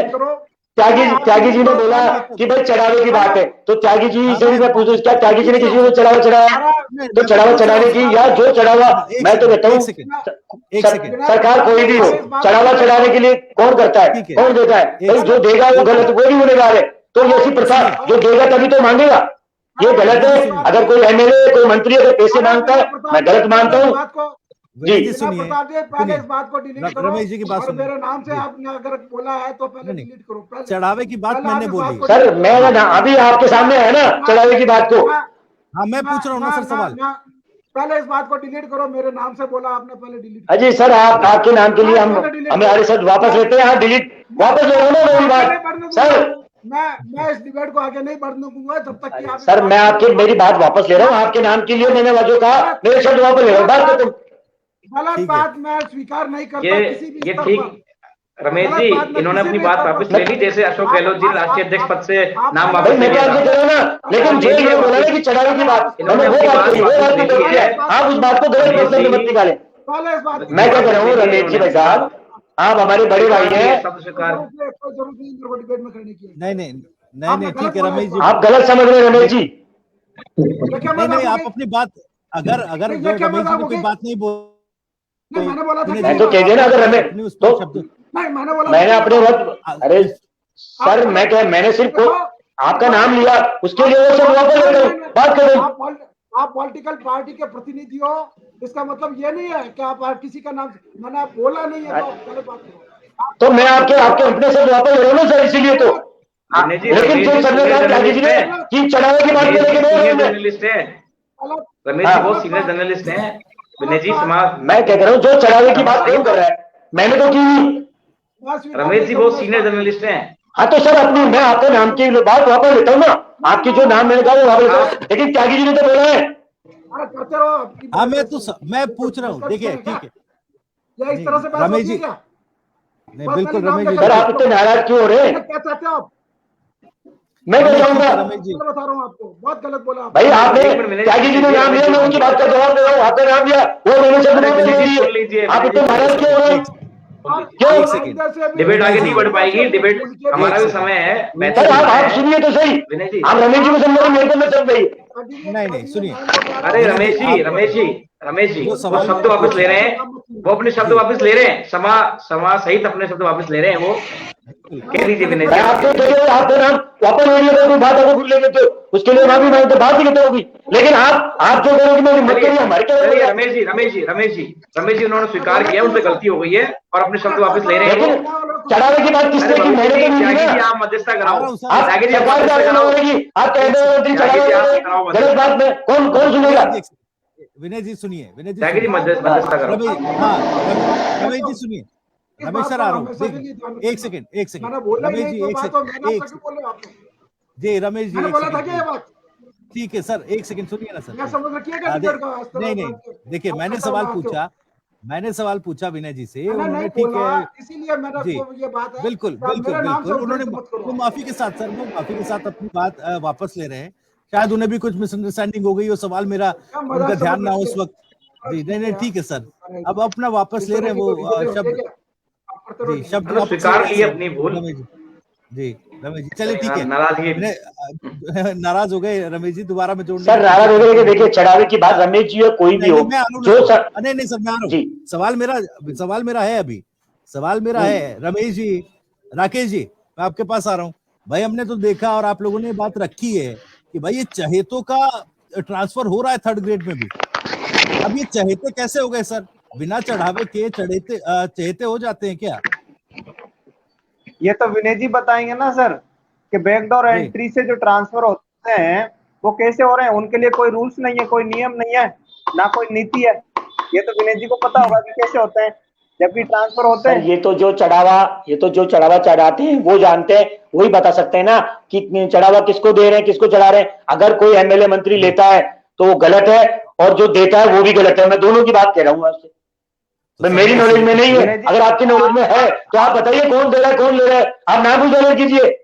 त्यागी जी ने बोला कि भाई चढ़ावे की बात है, तो त्यागी जी से भी मैं पूछूं, क्या त्यागी जी ने किसी को चढ़ावा चढ़ाया? तो चढ़ावा चढ़ाने की या जो चढ़ावा, मैं तो कहता हूँ सरकार कोई भी हो, चढ़ावा चढ़ाने के लिए कौन करता है, कौन देता है? भाई जो देगा वो गलत, वो भी गुनहगार है। तो ये ऐसी प्रथा, जो देगा तभी तो मांगेगा, ये गलत है। अगर कोई एमएलए, कोई मंत्री अगर पैसे मांगता है, मैं गलत मानता हूँ जी। सुनिए, पहले इस बात को डिलीट करो। रमेश जी की बात और मेरे नाम से आपने अगर बोला है तो पहले डिलीट करो। पहले चढ़ावे की बात मैंने बोली सर, मैं अभी आपके सामने है ना चढ़ावे की बात को। हाँ, मैं पूछ रहा हूँ ना सर सवाल। पहले इस बात को डिलीट करो, मेरे नाम से बोला आपने, पहले डिलीट। अजी सर, आपके नाम के लिए हम हमारे साथ वापस लेते हैं। डिलीट वापस ले लो ना मेरी बात सर। मैं इस डिबेट को आगे नहीं बढ़ने दूंगा जब तक कि आप सर, मैं आपकी मेरी बात वापस ले रहा हूँ। आपके नाम के लिए मैंने जो कहा, मेरे शब्द वापस ले रहा हूँ। बात खत्म। गलत बात मैं स्वीकार नहीं करता किसी भी ये स्तर ठीक। पर। रमेश जी, इन्होंने अपनी बात वापस ले ली, जैसे अशोक गहलोत जी राष्ट्रीय अध्यक्ष पद से नाम वापस मैं ले लिया आपको कह रहा हूं ना, लेकिन जो ये बोला ना कि चढ़ावे की बात, मैंने वो बात कही, वो बात तो गलत है। आप उस बात को गलत मतलब में मत निकालें। मैं क्या कह रहा हूँ रमेश जी भाई साहब, आप हमारे बड़े भाई हैं। नहीं, ठीक है रमेश जी, आप गलत समझ रहे हैं रमेश जी। नहीं, आप अपनी बात, अगर रमेश जी ने कोई बात नहीं बोली, मैंने बोला था, मैं तो कह दिया ना, अगर रमेश तो मैंने अपने वक्त, अरे सर मैंने सिर्फ आपका नाम लिया, उसके लिए वो सब वापस लेता हूँ। बात करो, आप पॉलिटिकल पार्टी के प्रतिनिधि हो, इसका मतलब ये नहीं है कि आप किसी का नाम, मैंने बोला नहीं है तो गलत बात करो। तो मैं आपके अपने से वापस ले रहा हूँ ना सर, इसीलिए तो। लेकिन जो सर ने कहा त्यागी जी ने कि चढ़ावे की बात को लेकर जर्नलिस्ट है रमेश जी, बहुत सीनियर जर्नलिस्ट हैं। विनय जी, समाज मैं क्या कर रहा हूँ, जो चढ़ावे की बात नहीं कर रहा है, मैंने तो की। रमेश जी बहुत सीनियर जर्नलिस्ट हैं। हाँ तो सर, अपनी मैं आपके नाम की बात वापस लेता हूँ ना, आपकी जो नाम मैंने कहा वो वापस लेता हूँ। लेकिन त्यागी जी ने तो बोला है। हाँ, मैं पूछ रहा हूँ, देखिए ठीक है इस तरह से बात रमेश जी, क्या? नहीं बिल्कुल रमेश जी, सर आप इतने नाराज क्यों हो रहे हैं? क्या चाहते हो आप? मैं क्या चाहूंगा रमेश जी, बता रहा हूँ आपको, बहुत गलत बोला भाई आपने त्यागी जी ने नाम लिया, मैं उनकी बात का जवाब दे रहा हूँ। आपका नाम लिया, वो मैंने सब नाम ले लिए। आप इतने नाराज क्यों हो रहे हैं? डिबेट आगे नहीं बढ़ पाएगी। डिबेट हमारा भी समय है। सर आप सुनिए तो सही, विनय जी, आप रमेश जी को समझो, मेरे को मत समझिए। नहीं सुनिए, अरे रमेश जी वो शब्द वापस ले रहे हैं, वो अपने शब्द वापस ले रहे हैं, समा सहित अपने शब्द वापस ले रहे हैं। वो कह लीजिए विनय जी, आपका नाम वापस ले लिया, कोई बात आपको भूल लेंगे तो उसके लिए माफी मांगते, बात ही कहते होगी। लेकिन आप जो करोगे मेरी मत करिए, हमारे क्या। रमेश जी उन्होंने स्वीकार किया, उनसे गलती हो गई है और अपने शब्द वापस ले रहे हैं। लेकिन चढ़ावे की बात किसने की? मैंने तो नहीं की ना। आप मध्यस्थता कराओ, आप गलत बात में कौन सुनेगा? विनय जी सुनिए, विनय त्यागी जी जी मध्यस्थता कराओ। रमेश जी सुनिए, रमेश सर आ रहा हूँ, एक सेकंड रमेश जी, जी रमेश जी, ठीक है सर, एक सेकंड सुनिए ना सर। नहीं, देखिए मैंने सवाल पूछा विनय जी से, उन्होंने ठीक है, इसीलिए मैंने ये बात है, बिल्कुल उन्होंने वो माफी के साथ अपनी बात वापस ले रहे हैं। शायद उन्हें भी कुछ मिसअंडरस्टैंडिंग हो गई हो, सवाल मेरा उनका ध्यान ना हो उस वक्त। जी नहीं ठीक है सर, अब अपना वापस ले रहे हैं वो शब्द स्वीकार की अपनी भूल। जी रमेश जी, चलिए ठीक है, नाराज हो गए रमेश जी, दोबारा में जोड़ने सर नाराज हो गए। देखिए चढ़ावे की बात रमेश जी हो कोई भी हो, जो सर नहीं सर, मैं आ रहा हूँ। सवाल मेरा है, अभी सवाल मेरा है रमेश जी, राकेश जी, मैं आपके पास आ रहा हूँ। भाई हमने तो देखा और आप लोगों ने बात रखी है कि भाई ये चहेतों का ट्रांसफर हो रहा है थर्ड ग्रेड में भी। अब ये चहेते कैसे हो गए सर? बिना चढ़ावे के चहेते हो जाते हैं क्या? ये तो विनय जी बताएंगे ना सर, कि बैकडोर एंट्री से जो ट्रांसफर होते हैं वो कैसे हो रहे हैं। उनके लिए कोई रूल्स नहीं है, कोई नियम नहीं है, ना कोई नीति है। ये तो विनय जी को पता होगा कि कैसे होते हैं जबकि ट्रांसफर होते हैं। ये तो जो चढ़ावा चढ़ाते हैं वो जानते हैं, वही बता सकते हैं ना कि चढ़ावा किसको दे रहे हैं, किसको चढ़ा रहे हैं। अगर कोई एमएलए मंत्री लेता है तो वो गलत है, और जो देता है वो भी गलत है। मैं दोनों की बात कह रहा हूँ आपसे। तो मेरी नॉलेज में नहीं है, अगर आपकी नॉलेज में है तो आप बताइए कौन दे रहा है कौन ले रहा है, आप नाम उजागर कीजिए।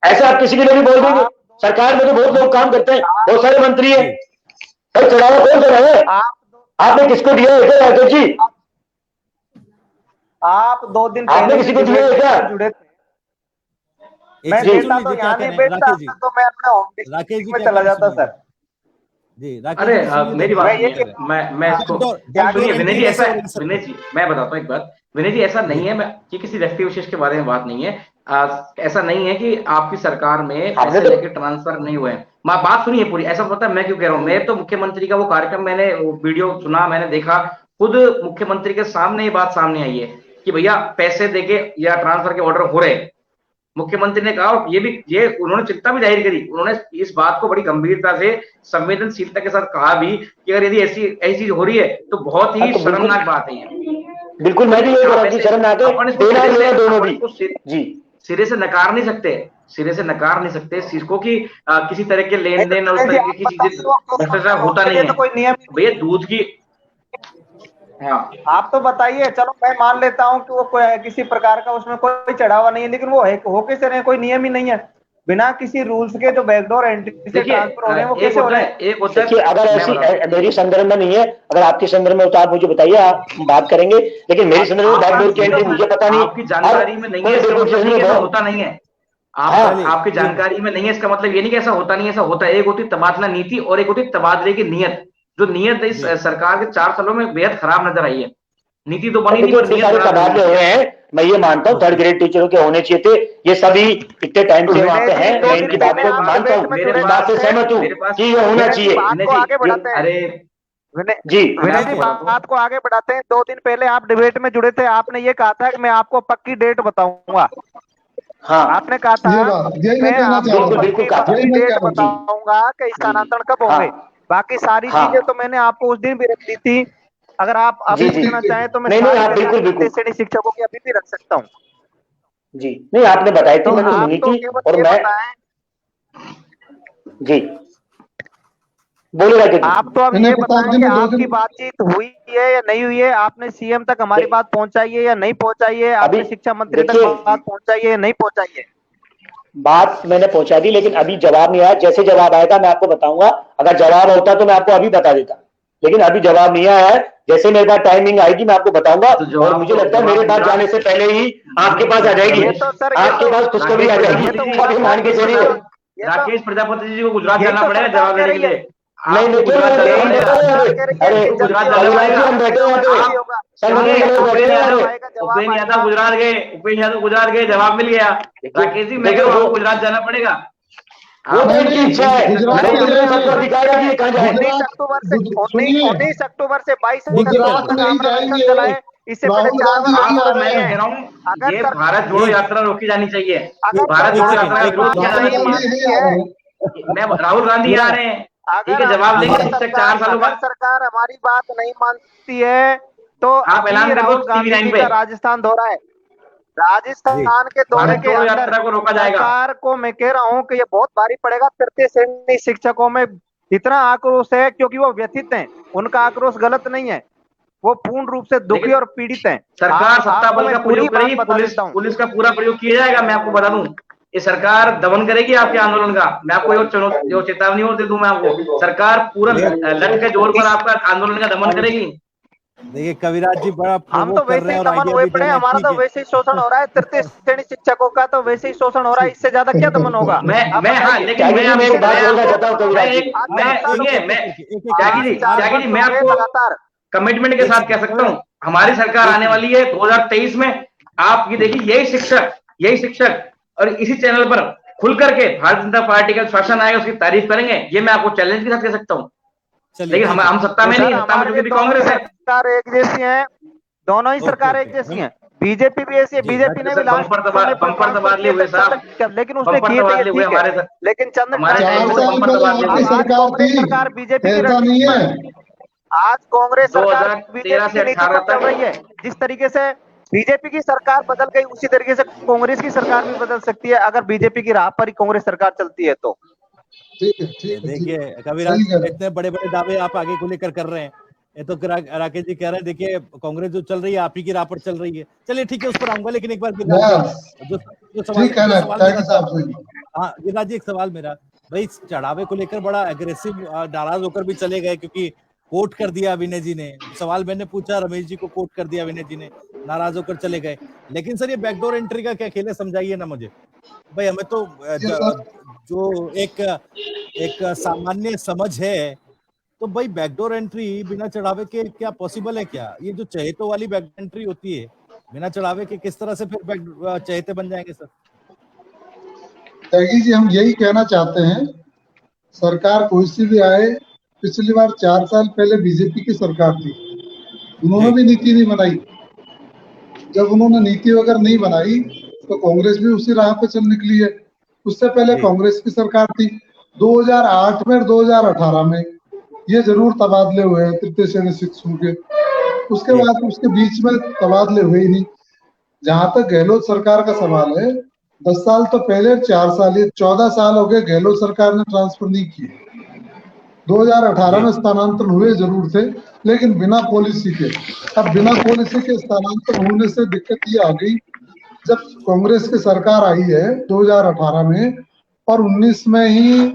ऐसे आप किसी के लिए भी बोल देंगे। सरकार में तो बहुत लोग काम करते हैं, बहुत सारे मंत्री है, भाई चढ़ावा कौन दे रहा है? आपने किसको दिया है क्या राकेश जी? आप 2 दिन आपने पहले किसी को दिया है क्या? जुड़े थे। एक मैं सेकंड देता सुन तो लीजिए क्या यहाँ कह नहीं रहे हैं बैठता, राकेश जी। तो मैं अपने होम राकेश डिस्ट्रिक्ट जी में क्या चला कह रहे हैं जाता सुनिए। सर। जी राकेश अरे जी सुनिए, मेरी देखिए बात क्या ये कह रहे हैं। मैं इसको बैकडोर सुनिए विनय एंट्री जी, कैसे ऐसा हो रही है सर? विनय जी मैं बताता हूँ एक बात। विनय जी ऐसा नहीं है, मैं ये किसी व्यक्ति विशेष के बारे में बात नहीं है। ऐसा नहीं है कि आपकी सरकार में पैसे तो लेके ट्रांसफर नहीं हुए हैं। बात सुनिए पूरी, ऐसा पता है मैं क्यों कह रहा हूँ। मैं तो मुख्यमंत्री का वो कार्यक्रम, मैंने वो वीडियो सुना, मैंने देखा खुद, मुख्यमंत्री के सामने ये बात सामने आई है कि भैया पैसे देके या ट्रांसफर के ऑर्डर हो रहे हैं। मुख्यमंत्री ने कहा, और ये उन्होंने चिंता भी जाहिर करी, उन्होंने इस बात को बड़ी गंभीरता से संवेदनशीलता के साथ कहा भी कि अगर यदि ऐसी ऐसी चीज हो रही है तो बहुत ही शर्मनाक बात है ये। बिल्कुल मैं भी यही कह रहा हूँ कि शर्मनाक है, देना लेना दोनों भी जी सिरे से नकार नहीं सकते, सिरे से नकार नहीं सकते इस चीज को कि किसी तरह के लेन देन और उस तरीके की चीजें भ्रष्टाचार होता नहीं तो कोई है नियम भैया। दूध की, हाँ आप तो बताइए, चलो मैं मान लेता हूँ कि वो कोई किसी प्रकार का उसमें कोई चढ़ावा नहीं है, लेकिन वो है हो कैसे रहे, कोई नियम ही नहीं है, बिना किसी रूल्स के जो बैकडोर एंट्री से देखिए ट्रांसफर हो रहे हैं वो एक कैसे हो होता रहे है, हैं? एक होता देखिए है, अगर मैं ऐसी बताता हूँ। मेरी संदर्भ में नहीं है, अगर आपके संदर्भ में हो तो आप मुझे बताइए, आप बात करेंगे, लेकिन मेरी संदर्भ में बैकडोर की एंट्री मुझे पता नहीं। आपकी जानकारी में नहीं है इसका मतलब नहीं कि ऐसा होता नहीं है। आपकी जानकारी में नहीं है इसका मतलब ये नहीं कि ऐसा होता नहीं है, ऐसा होता है। एक होती तबादला नीति और एक होती तबादले की नियत। जो नियत इस सरकार के 4 सालों में बेहद खराब नजर आई है। नीति तो बनी नहीं, पर नियत सारे खराब तबादले हुए हैं, मैं ये मानता हूँ थर्ड ग्रेड टीचरों के होने चाहिए थे, ये सभी इतने टाइम से वहां पे हैं, मैं इनकी बात को मानता हूँ, इस बात से सहमत हूँ कि ये होना चाहिए। बात को आगे बढ़ाते हैं। अरे जी विनय जी बात को आगे बढ़ाते हैं। 2 दिन पहले आप डिबेट में जुड़े थे, आपने ये कहा था कि मैं आपको पक्की डेट बताऊंगा। हाँ आपने कहा था ये बात यही मैं मैं कहना आपको चाह रहा था। बिल्कुल कहा था। पक्की यही मैं डेट कह रहा था। बताऊंगा कि स्थानांतरण कब हाँ। होंगे। बाकी सारी हाँ। चीजें तो मैंने आपको उस दिन भी रख दी थी। अगर आप अभी जी। पूछना चाहें तो मैं नहीं, सारी आप के सारी बिल्कुल। तृतीय श्रेणी शिक्षकों की अभी भी रख सकता हूँ। जी नहीं, आपने बताई थी, तो मैंने आप सुनी तो थी, केवल और ये मैं बताएं, जी बोलिएगा जी। आप तो अब मैंने ये बता बताएं दी कि मैं 2 आपकी दिन बातचीत हुई है या नहीं हुई है, आपने सीएम तक हमारी बात पहुंचाई है या नहीं पहुंचाई है, आपने अभी शिक्षा मंत्री तक देखिए, बात पहुंचाई है या नहीं पहुंचाई है? बात मैंने पहुंचा दी, लेकिन अभी जवाब नहीं आया। जैसे जवाब आएगा मैं आपको बताऊंगा, अगर जवाब होता तो मैं आपको अभी बता देता, लेकिन अभी जवाब नहीं आया है। जैसे मेरे पास टाइमिंग आएगी मैं आपको बताऊंगा, तो और मुझे लगता है मेरे पास जाने से पहले ही आपके पास आ जाएगी, ये तो सर आपके पास खुशखबरी आ जाएगी, आप मान के चलिए। राकेश प्रजापति जी को गुजरात यही जाना तो पड़ेगा सरकार जवाब कह देने के रही है। लिए। नहीं आपको नहीं, गुजरात जाना यही तो पड़ेगा। सरकार कह रही है अरे कि गुजरात जल्दी जाना होगा, पड़ेगा। हम बैठे हैं जल्दी होगा, उपेंद्र यादव, जवाब उपेंद्र यादव आएगा। गुजरात गए, उपेंद्र यादव गुजरात गए, जवाब मिल गया। राकेश जी मैं कह रहा हूँ आपको गुजरात जाना पड़ेगा। वो तो इनकी इच्छा है, गुजरात लोग में सबको अधिकार है कि कहाँ जाए। 19 अक्टूबर से सुनिए 19 अक्टूबर से 22 गुजरात अक्टूबर तक नहीं आमरण अनशन जाएंगे, चला है। इससे पहले राहुल 4 गांधी बार नहीं आ आमरण रहे मैं हैं। कह रहा हूँ अगर ये सर भारत जोड़ो यात्रा रोकी जानी चाहिए। अगर भारत जोड़ो सरकार यात्रा का हमारी विरोध किया बात जाना राहुल नहीं गांधी चाहिए। नहीं आ रहे हैं। मैं राहुल गांधी आ रहे हैं, ठीक अगर है, जवाब लेंगे अगर शिक्षक 4 सालों अगर का। सरकार हमारी बात नहीं मानती है तो आप ऐलान अभी कर दो राहुल टीवी गांधी 9 जी पे। का राजस्थान दौरा है। राजस्थान के दौरे भारत के जोड़ो अंदर यात्रा को रोका जाएगा। सरकार को मैं कह रहा हूं कि ये बहुत भारी पड़ेगा। तृतीय श्रेणी शिक्षकों में इतना आक्रोश है क्योंकि वो व्यथित हैं। उनका आक्रोश गलत नहीं है, वो पूर्ण रूप से दुखी लेकिन और पीड़ित हैं। सरकार सत्ता आपको बल मैं का पूरी प्रयोग बात करेगी, बता देता हूँ। पुलिस का पूरा प्रयोग किया जाएगा। मैं आपको बता दूं, ये सरकार दमन करेगी आपके आंदोलन का। मैं आपको जो चेतावनी और दे दूं मैं आपको, सरकार पूरा लट के जोर पर आपका आंदोलन का दमन करेगी। देखिए कविराज जी बड़ा हम तो प्रोवोक कर वैसे रहे ही हैं और दमन आइडिया हुए भी दे पड़े, रहे हैं, हमारा ठीक तो है। वैसे ही शोषण हो रहा है। तृतीय श्रेणी शिक्षकों का तो वैसे ही शोषण हो रहा है, इससे ज्यादा क्या दमन होगा? मैं हाँ, लेकिन मैं मैं एक बात बोलना चाहता हूँ कविराज जी। त्यागी जी मैं आपको लगातार कमिटमेंट के साथ कह सकता हूँ, हमारी सरकार आने वाली है 2023 में। आप ये देखिए, यही शिक्षक और इसी चैनल पर खुल करके भारतीय जनता पार्टी का शासन आएगा उसकी तारीफ करेंगे। ये मैं आपको चैलेंज के साथ कह सकता हूँ। लेकिन हम सत्ता में नहीं, सत्ता में चूंकि कांग्रेस है। सरकार एक जैसी है, दोनों ही सरकार एक जैसी हैं। बीजेपी भी ऐसी है, बीजेपी ने भी लास्ट बम्पर तबादले हुए साहब, लेकिन उसने किए थे हुए ठीक है, हमारे। लेकिन चंद्र 4 साल पहले आपकी सरकार सरकार थी, बीजेपी की ऐसा नहीं है। आज कांग्रेस सरकार 2013 बीजेपी से की नीति पर 18 चल रही है। जिस तरीके से बीजेपी की सरकार बदल गई उसी तरीके से कांग्रेस की सरकार भी बदल सकती है अगर बीजेपी की राह पर ही कांग्रेस सरकार चलती है तो। ठीक है, ठीक है, ठीक देखिए है। कविराज, सही कह रहे हैं। इतने बड़े बड़े दावे आप आगे को लेकर कर रहे हैं। ये तो राकेश जी कह रहे हैं देखिए कांग्रेस जो चल रही है आप ही की राह पर चल रही है। चलिए ठीक है, उस पर आऊंगा, लेकिन एक बार गिरिराज बस, जी जो सवाल ठीक है ना, मेरा त्यागी था, साहब से। हाँ गिरिराज जी एक सवाल मेरा, भाई चढ़ावे को लेकर बड़ा एग्रेसिव नाराज होकर भी चले गए क्योंकि कोट कर दिया विनय जी ने। सवाल मैंने पूछा, रमेश जी को कोट कर दिया विनय जी ने, नाराज होकर चले गए। लेकिन सर ये बैकडोर एंट्री का क्या खेल है, समझाइए ना मुझे भाई। हमें तो ये सर, जो एक सामान्य समझ है, तो भाई बैकडोर एंट्री बिना चढ़ावे के क्या पॉसिबल है क्या? ये जो चहेतों वाली बैकडोर एंट्री होती है बिना चढ़ावे के, किस तरह से फिर चहेते बन जाएंगे सर? त्यागी जी हम यही कहना चाहते हैं, सरकार कोई सी भी आए, पिछली बार 4 साल पहले बीजेपी की सरकार थी, उन्होंने भी नीति नहीं बनाई। जब उन्होंने नीति वगैरह नहीं बनाई तो कांग्रेस भी उसी राह पे चल निकली है। उससे पहले कांग्रेस की सरकार थी 2008 में और 2018 में, ये जरूर तबादले हुए हैं तृतीय श्रेणी शिक्षकों के। उसके बाद उसके बीच में तबादले हुए ही नहीं। जहां तक गहलोत सरकार का सवाल है, 10 साल तो पहले, 4 साल, ये 14 साल हो गए गहलोत सरकार ने ट्रांसफर नहीं किए। 2018 में स्थानांतरण हुए जरूर थे, लेकिन बिना पॉलिसी के। अब बिना पॉलिसी के स्थानांतरण होने से दिक्कत ये आ गई, जब कांग्रेस की सरकार आई है 2018 में और 19 में ही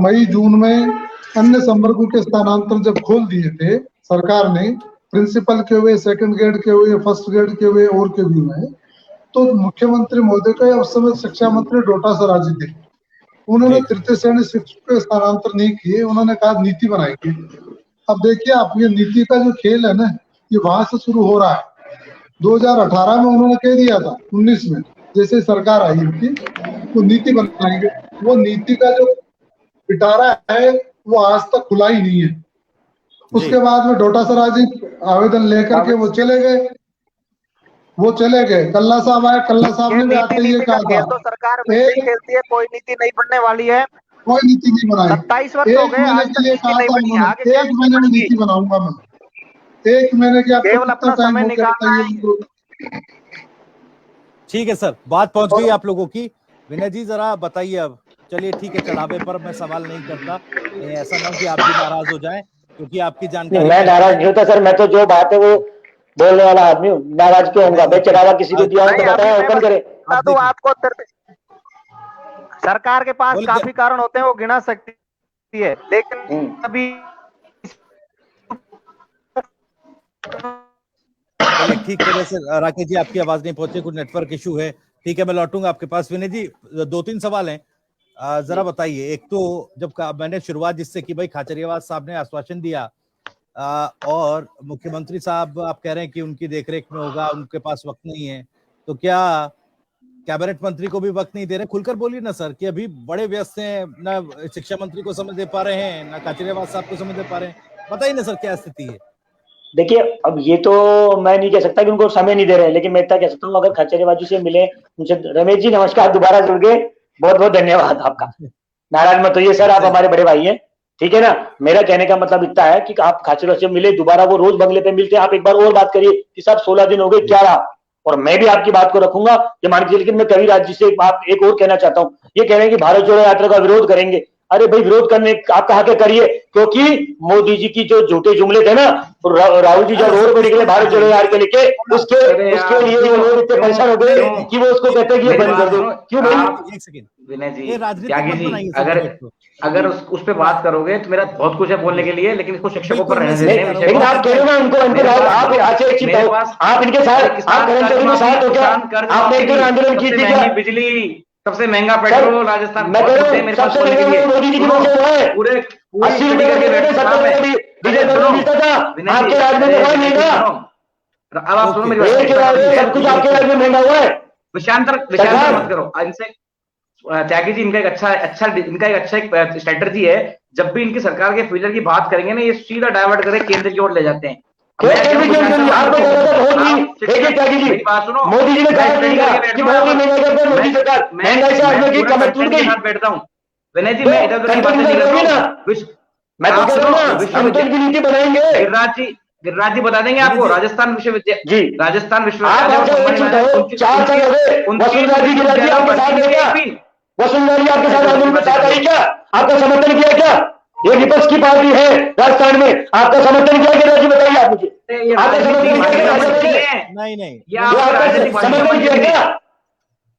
मई जून में अन्य संवर्गों के स्थानांतरण जब खोल दिए थे सरकार ने, प्रिंसिपल के हुए, सेकंड ग्रेड के हुए, फर्स्ट ग्रेड के हुए और के भी हुए, तो मुख्यमंत्री महोदय का उस समय शिक्षा मंत्री डोटासरा जी थे, उन्होंने तृतीय श्रेणी शिक्षक के स्थानांतरण नहीं किए, उन्होंने कहा नीति बनाएंगे। अब देखिए आप, ये नीति का जो खेल है ना, ये वहां से शुरू हो रहा है। 2018 में उन्होंने कह दिया था, 19 में जैसे सरकार आई उनकी, तो नीति बनाएंगे। वो नीति का जो पिटारा है वो आज तक खुला ही नहीं है। उसके बाद में डोटासरा जी आवेदन लेकर के वो चले गए। कल्ला साहब आए, कल्ला साहब ने भी आते ही कहा था तो सरकार वैसे ही खेलती है, कोई नीति नहीं बनने वाली है। कोई नीति नहीं बनाई। 27 वर्ष हो गए, आज तक नीति नहीं बनी है। आगे क्या 1 महीने में नीति बनाऊंगा मैं। 1 महीने के, केवल अपना समय निकालना है। ठीक है सर, बात पहुंच गई आप लोगों की। विनय जी जरा बताइए अब। चलिए ठीक है, चढ़ावे पर मैं सवाल नहीं करता, ऐसा ना हो कि आप भी नाराज हो जाएं, क्योंकि आपकी जानकारी। मैं नाराज नहीं होता सर, मैं तो जो बात है वो बोलने वाला आदमी हूँ। नाराज क्यों होगा? मैं चढ़ावा किसी को दिया हो तो बताया, ओपन करे। तो आपको सरकार के पास काफी कारण होते हैं, वो गिना सकती है, लेकिन अभी ठीक तरह से राकेश जी आपकी आवाज नहीं पहुंची, कुछ नेटवर्क इशू है। ठीक है, मैं लौटूंगा आपके पास। विनय जी 2-3 सवाल हैं, जरा बताइए। एक तो जब मैंने शुरुआत जिससे कि भाई खाचरियावास साहब ने आश्वासन दिया और मुख्यमंत्री साहब आप कह रहे हैं कि उनकी देखरेख में होगा, उनके पास वक्त नहीं है, तो क्या कैबिनेट मंत्री को भी वक्त नहीं दे रहे? खुलकर बोलिए ना सर, कि अभी बड़े व्यस्त हैं, ना शिक्षा मंत्री को समय दे पा रहे हैं, ना खाचरियावास साहब को समय दे पा रहे हैं। बताइए ना सर, क्या स्थिति है? देखिए, अब ये तो मैं नहीं कह सकता कि उनको समय नहीं दे रहे हैं, लेकिन मैं इतना कह सकता हूँ, अगर खाचरियावास जी से मिले उनसे। रमेश जी नमस्कार, दोबारा जुड़ गए, बहुत बहुत धन्यवाद आपका। नाराज मत होइए सर, आप हमारे बड़े भाई हैं, ठीक है ना। मेरा कहने का मतलब इतना है कि आप खाचरियावास से मिले, दोबारा वो रोज बंगले पे मिलते हैं, आप एक बार और बात करिए कि साहब 16 दिन हो गए, क्या रहा? और मैं भी आपकी बात को रखूंगा, ये मान लीजिए। लेकिन मैं कविराज जी से एक और कहना चाहता हूँ, ये कह रहे हैं कि भारत जोड़ो यात्रा का विरोध करेंगे। अरे भाई, विरोध करने आप कहा के करिए, क्योंकि मोदी जी की जो झूठे जुमले थे ना, राहुल जी जब रोड पे निकले भारत जोड़ो यात्रा के लेके, उसके लिए वो लोग इतने परेशान हो गए कि वो उसको कहते हैं कि ये बंद कर दो। क्यों भाई? एक सेकंड विनय जी, त्यागी जी, अगर उस पे बात करोगे तो मेरा बहुत कुछ है बोलने के लिए, लेकिन इसको शिक्षकों पर रहने देते हैं। लेकिन आप कह रहे हो ना उनको, आप इनके साथ, आप कर्मचारियों के साथ हो क्या? आपने एक दिन आंदोलन की थी, बिजली सबसे महंगा पेट्रोल राजस्थान, मैं कह रहा हूँ सबसे महंगा मोदी जी की वजह से है। पूरे 80 रुपए डीजल पेट्रोल मिलता था, आपके राज्य में तो महंगा। अब आप सुनो मेरी बात, सब कुछ आपके राज्य में महंगा हुआ है। विषयांतर मत करो इनसे। त्यागी जी, इनका एक अच्छा स्ट्रेटजी है, जब भी इनकी सरकार के फ्यूचर की बात करेंगे ना, ये सीधा डाइवर्ट करके केंद्र की ओर ले जाते हैं। मोदी जी ने कहा कि मोदी सरकार महंगाई से आज की कमर टूट गई। बैठता हूँ विनय जी, मैं इधर उधर बातें नहीं कर रहा हूँ। मैं तो कह रहा हूँ हम तो इनकी नीति बनाएंगे। गिरिराज जी बता देंगे आपको। राजस्थान विश्वविद्यालय जी, राजस्थान विश्वविद्यालय 4 साल हो गए, वसुंधरा जी गिरिराज जी आपके साथ है क्या? वसुंधरा जी आपके साथ आंदोलन में साथ आई क्या? आपका समर्थन किया क्या? ये विपक्ष की पार्टी है राजस्थान में, आपका समर्थन किया क्या? राज्य बताइए आप मुझे, आपका समर्थन किया? नहीं नहीं, ये आपका समर्थन किया क्या?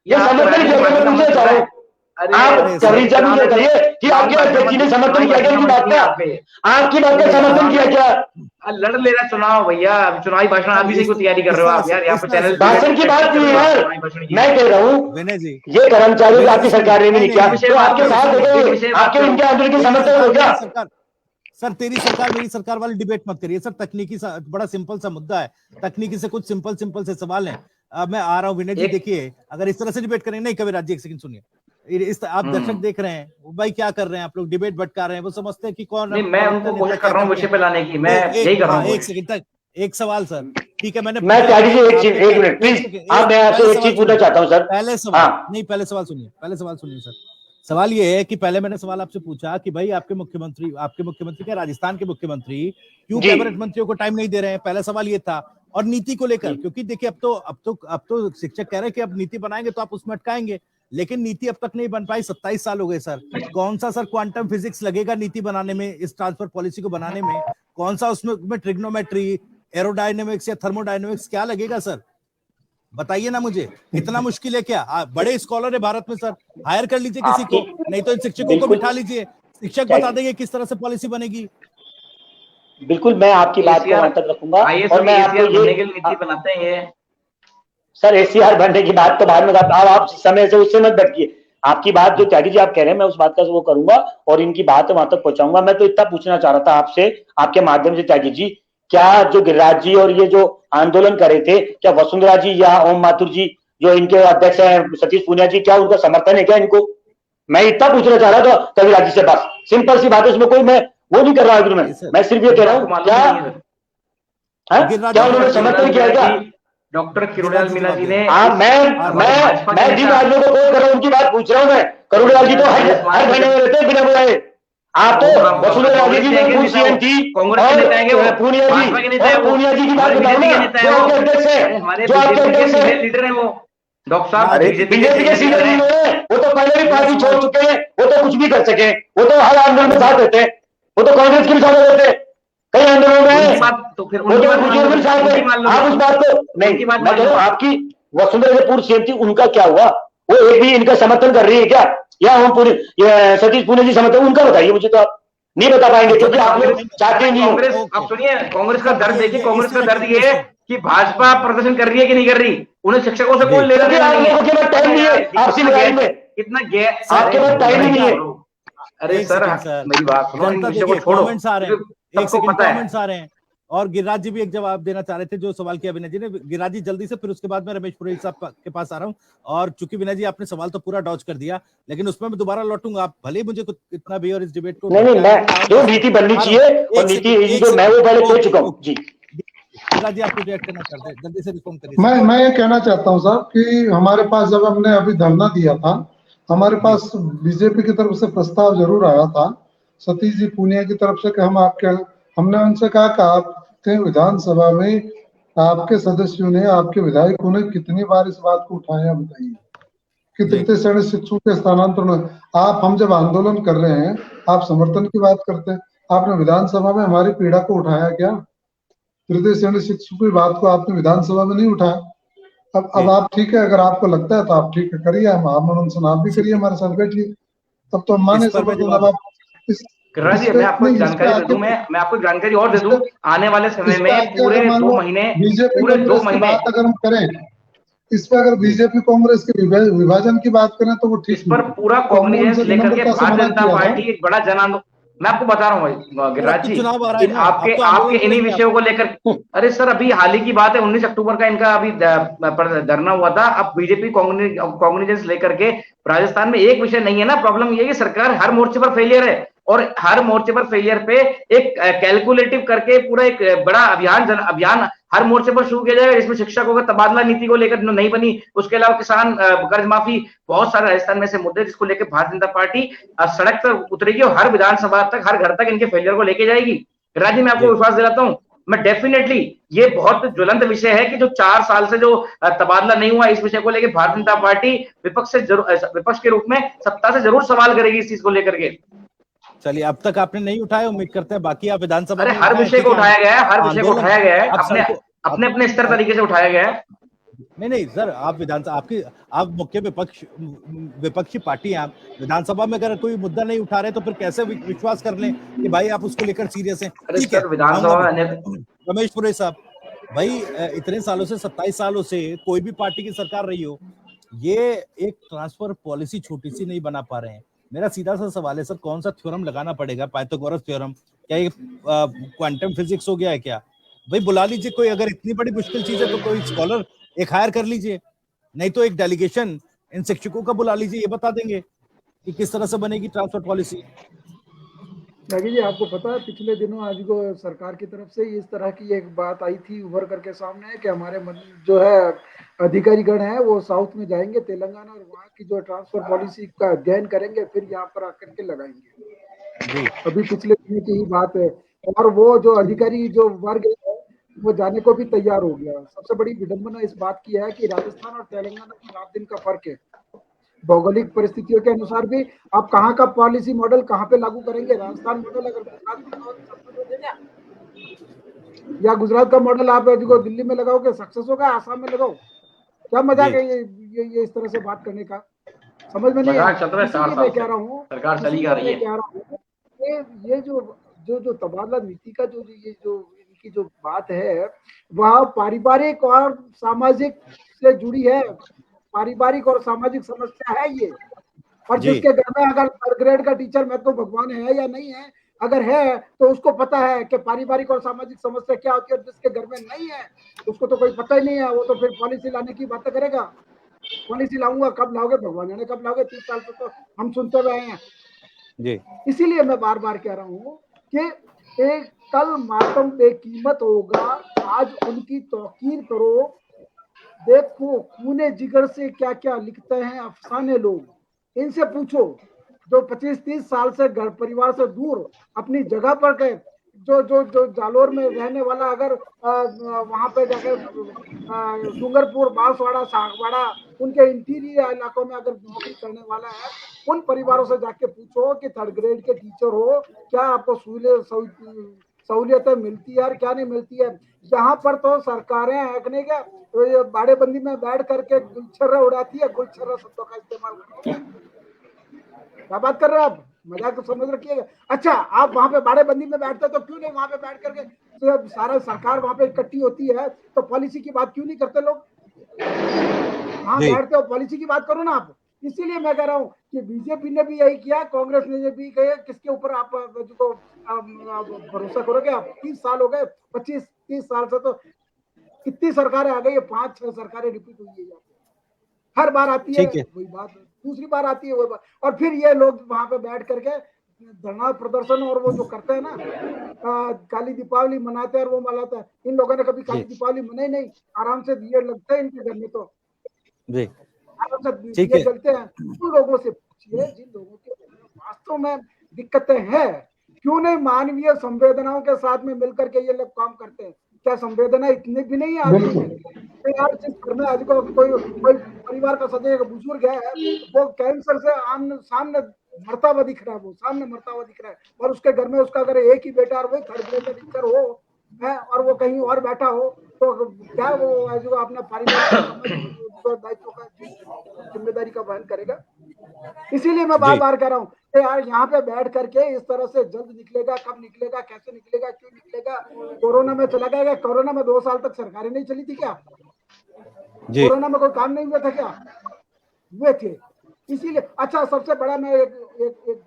ये समर्थन किया क्या? मैं पूछना चाह रहा हूँ। आप करिए मुझे बताइए कि आपके अध्यक्ष ने समर्थन किया क्या? उनकी बात का, आपकी बात का समर्थन किया क्या? लड़ ले रहा चुनाव भैया, चुनावी भाषण आप भी को तैयारी कर रहे हो आप यार, यहाँ पे चैनल भाषण की बात नहीं है यार, मैं कह रहा हूँ विनय जी, ये कर्मचारी आपकी सरकार ने नहीं किया, तो आपके साथ आपके इनके आंदोलन के समर्थन हो गया। सरकार, सर तेरी सरकार मेरी सरकार वाली डिबेट मत करिए सर, तकनीकी बड़ा सिंपल सा मुद्दा है, तकनीकी से कुछ सिंपल से सवाल है। अब मैं आ रहा हूँ विनय जी, देखिए अगर इस तरह से डिबेट करेंगे, नहीं कभी राज्य, एक सेकंड सुनिए, इस आप दर्शक देख रहे हैं वो भाई क्या कर रहे हैं, आप लोग डिबेट भटका रहे हैं, वो समझते हैं कि कौन, नहीं मैं उनको कोशिश कर रहा हूँ विषय पे लाने की, मैं यही कर रहा हूँ। एक सेकंड तक एक सवाल सर, ठीक है, मैंने मैं त्यागी जी एक मिनट प्लीज, आप मैं आपसे एक चीज पूछना चाहता हूँ सर। पहले सवाल नहीं, पहले सवाल सुनिए सर। सवाल ये है कि पहले मैंने सवाल आपसे पूछा कि भाई आपके मुख्यमंत्री क्या राजस्थान के मुख्यमंत्री क्यों कैबिनेट मंत्रियों को टाइम नहीं दे रहे हैं, पहला सवाल ये था। और नीति को लेकर, क्योंकि देखिए अब तो शिक्षक कह रहे हैं कि अब नीति बनाएंगे तो आप उसमें अटकाएंगे, लेकिन नीति अब तक नहीं बन पाई, 27 साल हो गए सर। कौन सा सर क्वांटम फिजिक्स लगेगा नीति बनाने में, इस ट्रांसफर पॉलिसी को बनाने में, कौन सा उसमें ट्रिग्नोमेट्री, एरोडायनेमिक्स या थर्मोडायनेमिक्स क्या लगेगा सर, बताइए ना मुझे, इतना मुश्किल है क्या? बड़े स्कॉलर है भारत में सर, हायर कर लीजिए किसी को, नहीं तो इन शिक्षकों को बिठा लीजिए, शिक्षक बता देंगे किस तरह से पॉलिसी बनेगी। बिल्कुल मैं आपकी बात को वहां तक रखूंगा, और मैं आपको ये नीति बनाते हैं ये सर एसीआर बनने की बात तो बाद में, आप समय से उससे मत भटकिए। आपकी बात जो त्यागी जी आप कह रहे हैं मैं उस बात का वो करूंगा और इनकी बात वहां तक पहुंचाऊंगा। मैं तो इतना पूछना चाह रहा था आपसे, आपके माध्यम से त्यागी जी, क्या जो गिरिराज जी और ये जो आंदोलन कर रहे थे, क्या वसुंधरा जी या ओम माथुर जी जो इनके अध्यक्ष हैं सतीश पूनिया जी, क्या उनका समर्थन है क्या इनको? मैं इतना पूछना चाह रहा था कविराज जी से, बस सिंपल सी बात है, उसमें कोई मैं वो नहीं कर रहा हूँ, मैं सिर्फ ये कह रहा हूँ क्या उन्होंने समर्थन किया क्या? डॉक्टर किरोड़ीलाल मीणा जी ने, मैं जिन आदमियों को कोट कर रहा हूँ उनकी बात पूछ रहा हूँ मैं। किरोड़ीलाल जी तो हर महीने में रहते हैं बिना बुलाए, आप तो वसुंधरा जी की सीएम थी, पूनिया जी की बात बताओ ना, जो आपके अध्यक्ष है, जो आपके अध्यक्ष है लीडर है वो डॉक्टर साहब, बीजेपी के सीनियर लीडर है, वो तो पहले भी पार्टी छोड़ चुके हैं, वो तो कुछ भी कर सके, वो तो हर आंदोलन में साथ रहते हैं, वो तो कांग्रेस की भी साथ रहते हैं, कई आंदोलन में, तो फिर आप उस बात को नहीं, मैं कह रहा हूँ आपकी वसुंधरा जो पूर्व सीएम थी उनका क्या हुआ? वो एक भी इनका समर्थन कर रही है क्या? या हम पूरे सतीश पूनिया जी समर्थन उनका बताइए मुझे, तो आप नहीं बता पाएंगे क्योंकि आप लोग चाहते नहीं। कांग्रेस, आप सुनिए कांग्रेस का दर्द देखिए, कांग्रेस का दर्द ये है कि भाजपा प्रदर्शन कर रही है कि नहीं कर रही, उन्हें शिक्षकों से कोई लेना देना नहीं है, आपके पास टाइम नहीं है, आपसी लड़ाई में इतना गैस आपके पास टाइम ही नहीं है। अरे सर मेरी बात सुनो, इन विषयों को छोड़ो, कमेंट्स आ रहे हैं, एक सेकंड कमेंट्स आ रहे हैं, और गिरिराज जी भी एक जवाब देना चाह रहे थे जो सवाल किया विनय जी ने। गिरिराज जी जल्दी से, फिर उसके बाद मैं रमेश पुरोहित साहब के पास आ रहा हूं। और चूंकि विनय जी आपने सवाल तो पूरा डॉज कर दिया, लेकिन उसमें मैं दोबारा लौटूंगा, आप भले ही मुझे कुछ इतना भी और इस डिबेट को नहीं मैं जो नीति बननी चाहिए और नीति जो मैं वो पहले कह चुका हूं जी। गिरिराज जी आप रिएक्ट करना चाहते हैं, जल्दी से रिस्पॉन्ड करिए। मैं ये कहना चाहता हूं साहब कि हमारे पास जब हमने अभी धरना दिया था, हमारे पास बीजेपी की तरफ से प्रस्ताव जरूर आया था सतीश जी पूनिया की तरफ से कि हमने उनसे कहा कि आपके विधानसभा में आपके सदस्यों ने, आपके विधायकों ने कितनी बार इस बात को उठाया बताइए कि तृतीय श्रेणी शिक्षकों के स्थानांतरण, आप हम जब आंदोलन कर रहे हैं आप समर्थन की बात करते हैं, आपने विधानसभा में हमारी पीड़ा को उठाया क्या? तृतीय श्रेणी शिक्षकों की बात को आपने विधानसभा में नहीं उठाया। अब आप ठीक है, अगर आपको लगता है तो आप ठीक है करिए, हम आप भी करिए, हमारे साथ बैठिए, तब तो हम माने समर्थन। मैं आपको जानकारी दे दूं, मैं आपको जानकारी और दे दूं, आने वाले समय में पूरे 2 महीने अगर हम करें इस पर, अगर बीजेपी कांग्रेस के विभाजन की बात करें तो वो ठीक, इस पर पूरा कांग्रेस लेकर के भारतीय जनता पार्टी एक बड़ा जन आंदोलन, मैं आपको बता रहा हूँ गिरिराज जी, आपके इन्हीं विषयों को लेकर, अरे सर अभी हाल ही की बात है, 19 अक्टूबर का इनका अभी धरना हुआ था। अब बीजेपी कांग्रेस लेकर के राजस्थान में एक विषय नहीं है ना, प्रॉब्लम ये है कि सरकार हर मोर्चे पर फेलियर है, और हर मोर्चे पर फेलियर पे एक कैलकुलेटिव करके पूरा एक बड़ा अभियान हर मोर्चे पर शुरू किया जाएगा, जिसमें शिक्षकों का तबादला नीति को लेकर नहीं बनी, उसके अलावा किसान कर्ज माफी, बहुत सारे राजस्थान में से मुद्दे जिसको लेकर भारतीय जनता पार्टी सड़क पर उतरेगी और हर विधानसभा तक, हर घर तक इनके फेलियर को लेके जाएगी। राज्य में आपको विश्वास दिलाता हूँ, मैं डेफिनेटली, ये बहुत ज्वलंत विषय है कि जो 4 साल से जो तबादला नहीं हुआ, इस विषय को लेकर भारतीय जनता पार्टी विपक्ष के रूप में सत्ता से जरूर सवाल करेगी इस चीज को लेकर के। चलिए, अब तक आपने नहीं उठाया, उम्मीद करते हैं बाकी आप विधानसभा अरे में हर विषय को उठाया गया है, हर विषय को उठाया गया है, अपने अपने अपने स्तर तरीके से उठाया गया है। नहीं सर, आप आप मुख्य विपक्षी पार्टी हैं, आप विधानसभा में अगर कोई मुद्दा नहीं उठा रहे तो फिर कैसे विश्वास कर लें कि भाई आप उसको लेकर सीरियस हैं? ठीक है, विधानसभा में रमेश पुरे साहब, भाई इतने सालों से 27 सालों से कोई भी पार्टी की सरकार रही हो, ये एक ट्रांसफर पॉलिसी छोटी सी नहीं बना पा रहे हैं। मेरा सीधा सा सवाल है सर, कौन सा थ्योरम लगाना पड़ेगा? Pythagoras theorem? क्या ये क्वांटम फिजिक्स हो गया है क्या? भाई बुला लीजिए कोई, अगर इतनी बड़ी मुश्किल चीज है तो कोई स्कॉलर एक हायर कर लीजिए, नहीं तो एक डेलीगेशन इन शिक्षकों का बुला लीजिए, ये बता देंगे कि किस तरह से बनेगी ट्रांसफर पॉलिसी। त्यागी जी, आपको पता है पिछले दिनों आज को सरकार की तरफ से इस तरह की एक बात आई थी उभर करके सामने कि हमारे जो है अधिकारीगण है वो साउथ में जाएंगे, तेलंगाना, और वहाँ की जो ट्रांसफर पॉलिसी का अध्ययन करेंगे, फिर यहाँ पर आकर के लगाएंगे। अभी पिछले दिनों की ही बात है, और वो जो अधिकारी जो वर्ग है वो जाने को भी तैयार हो गया। सबसे बड़ी विडंबना इस बात की है कि राजस्थान और तेलंगाना में 7 दिन का फर्क है। भौगोलिक परिस्थितियों के अनुसार भी आप कहाँ का पॉलिसी मॉडल कहाँ पे लागू करेंगे? राजस्थान मॉडल अगर गुजरात में या गुजरात का मॉडल आप जो दिल्ली में लगाओगे सक्सेस होगा, आसाम में लगाओ, क्या मजाक है ये इस तरह से बात करने का? समझ में नहीं आया। मैं कह रहा हूँ सरकार चली जा रही है, ये जो तबादला नीति का जो इनकी जो बात है वह पारिवारिक और सामाजिक से जुड़ी है। पारिवारिक और सामाजिक समस्या है ये। और जिसके घर में अगर 3rd ग्रेड का टीचर मैं तो भगवान है या नहीं है, अगर है तो उसको पता है कि पारिवारिक और सामाजिक समस्या क्या होती है। जिसके घर में नहीं है उसको तो कोई पता ही नहीं है, वो तो फिर पॉलिसी लाने की बातें करेगा। पॉलिसी लाऊंगा, कब लाओगे भगवान जाने कब लाओगे, 30 साल से तो हम सुनते रहे हैं जी। इसीलिए मैं बार बार कह रहा हूँ कि एक कल मातम बेकीमत होगा, आज उनकी तौकीर करो। देखो खूने जिगर से क्या क्या लिखते हैं अफसाने लोग, इनसे पूछो। जो 25-30 साल से घर परिवार से दूर अपनी जगह पर गए, जो जालोर में रहने वाला अगर वहां पे जाकर डूंगरपुर, बांसवाड़ा, सागवाड़ा, उनके इंटीरियर इलाकों में अगर नौकरी करने वाला है, उन परिवारों से जाके पूछो कि 3rd ग्रेड के टीचर हो, क्या आपको सहूलियतें मिलती है और क्या नहीं मिलती है। यहाँ पर तो सरकारें हैकने का तो ये बाड़ेबंदी में बैठ करके गुलछर्रा उड़ाती है। गुलछर्रा शब्दों का इस्तेमाल क्या बात कर रहे हो आप? मजाक तो समझ रखिएगा। अच्छा, आप वहां पे बाड़ेबंदी में बैठते तो क्यों नहीं वहां पे बैठ करके तो सारा सरकार वहां पे इकट्ठी होती है तो पॉलिसी की बात क्यों नहीं करते लोग? हाँ बैठते हो, पॉलिसी की बात करो ना आप। इसीलिए मैं कह रहा हूँ कि बीजेपी ने भी यही किया, कांग्रेस ने भी किया। किसके ऊपर आप भरोसा करोगे? आप 30 साल हो गए, 25-30 साल से तो कितनी सरकारें आ गई है, 5-6 सरकारें रिपीट हुई है। हर बार आती है वही बात, दूसरी बार आती है वही बात, और फिर ये लोग वहां पे बैठ करके धरना प्रदर्शन और वो जो करते हैं ना, काली दीपावली मनाते हैं और वो मनाते हैं। इन लोगों ने कभी काली दीपावली मनाई नहीं, आराम से दिए लगते हैं इनके घर में, तो आराम से दिए जलते हैं। उन लोगों से पूछिए जिन लोगों के वास्तव में दिक्कतें हैं, क्यों नहीं मानवीय संवेदनाओं के साथ में मिलकर के ये लोग काम करते हैं। क्या संवेदना इतनी भी नहीं है आदमी में? यार जिस घर में आज को कोई परिवार का सदस्य बुजुर्ग है, वो कैंसर से सामने मरता हुआ दिख रहा है, वो सामने मरता हुआ दिख रहा है, और उसके घर में उसका अगर एक ही बेटा और वही 3rd ग्रेड का टीचर हो है और वो कहीं और बैठा हो, तो क्या वो आज अपना पारिवारिक दायित्व का जिम्मेदारी का वहन करेगा? इसीलिए मैं बार बार कह रहा हूँ यार यहाँ पे बैठ करके इस तरह से जल्द निकलेगा, कब निकलेगा, कैसे निकलेगा, क्यों निकलेगा? कोरोना में चला गया। कोरोना में 2 साल तक सरकारें नहीं चली थी क्या? कोरोना में कोई काम नहीं हुआ था क्या? हुए थे। इसीलिए अच्छा, सबसे बड़ा मैं एक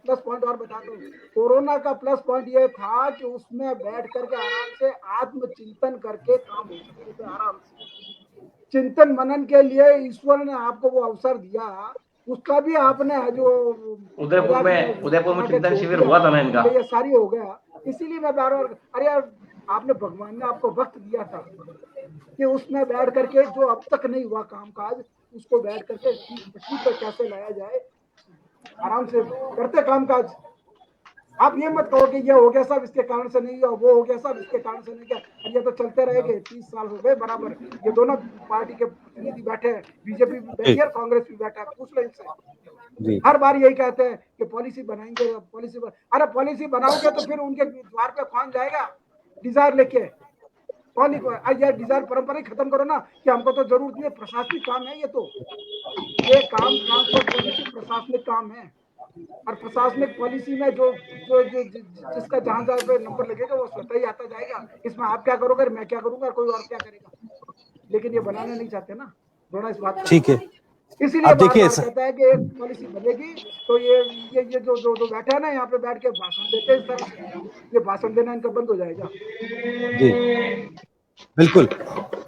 प्लस पॉइंट और बता दूं। कोरोना का प्लस पॉइंट ये था कि उसमें बैठ करके आराम से आत्मचिंतन करके काम हो सकते थे। आराम से चिंतन मनन के लिए ईश्वर ने आपको वो अवसर दिया, उसका भी आपने जो उदयपुर में चिंतन शिविर हुआ था ना इनका, ये सारी हो गया। इसीलिए मैं बार बार, अरे यार आपने, भगवान ने आपको वक्त दिया था कि उसमें बैठ करके जो अब तक नहीं हुआ कामकाज, उसको बैठ करके ठीक पर कैसे लाया जाए, आराम से करते कामकाज। आप ये मत कहो कि ये हो गया सब इसके कारण से नहीं हुआ, वो हो गया सब इसके कारण से नहीं किया। ये तो चलते रहेंगे, 30 साल हो गए बराबर। ये दोनों पार्टी के प्रतिनिधि बैठे हैं, बीजेपी भी बैठी है, कांग्रेस भी बैठा है, पूछ लो इनसे। हर बार यही कहते हैं कि पॉलिसी बनाएंगे, अरे पॉलिसी बनाओगे तो फिर उनके द्वार पे कौन जाएगा डिजायर लेके? कौन? ये डिजायर परंपरा ही खत्म करो ना कि हमको तो जरूरत नहीं है, प्रशासनिक काम है ये। तो ये काम ट्रांसपोर्ट पॉलिसी प्रशासनिक काम है, और प्रशासनिक पॉलिसी में जो जो, जो जिसका जहां जहां पे नंबर लगेगा वो स्वतः ही आता जाएगा। इसमें आप क्या करोगे, मैं क्या करूंगा, कोई और क्या करेगा? लेकिन ये बनाना नहीं चाहते ना थोड़ा इस बात। ठीक है, इसीलिए देखिए कहता है कि एक पॉलिसी बनेगी तो ये जो बैठे हैं ना यहाँ पे बैठ के भाषण देते हैं इस तरह से, ये भाषण देना इनका बंद हो जाएगा। जी बिल्कुल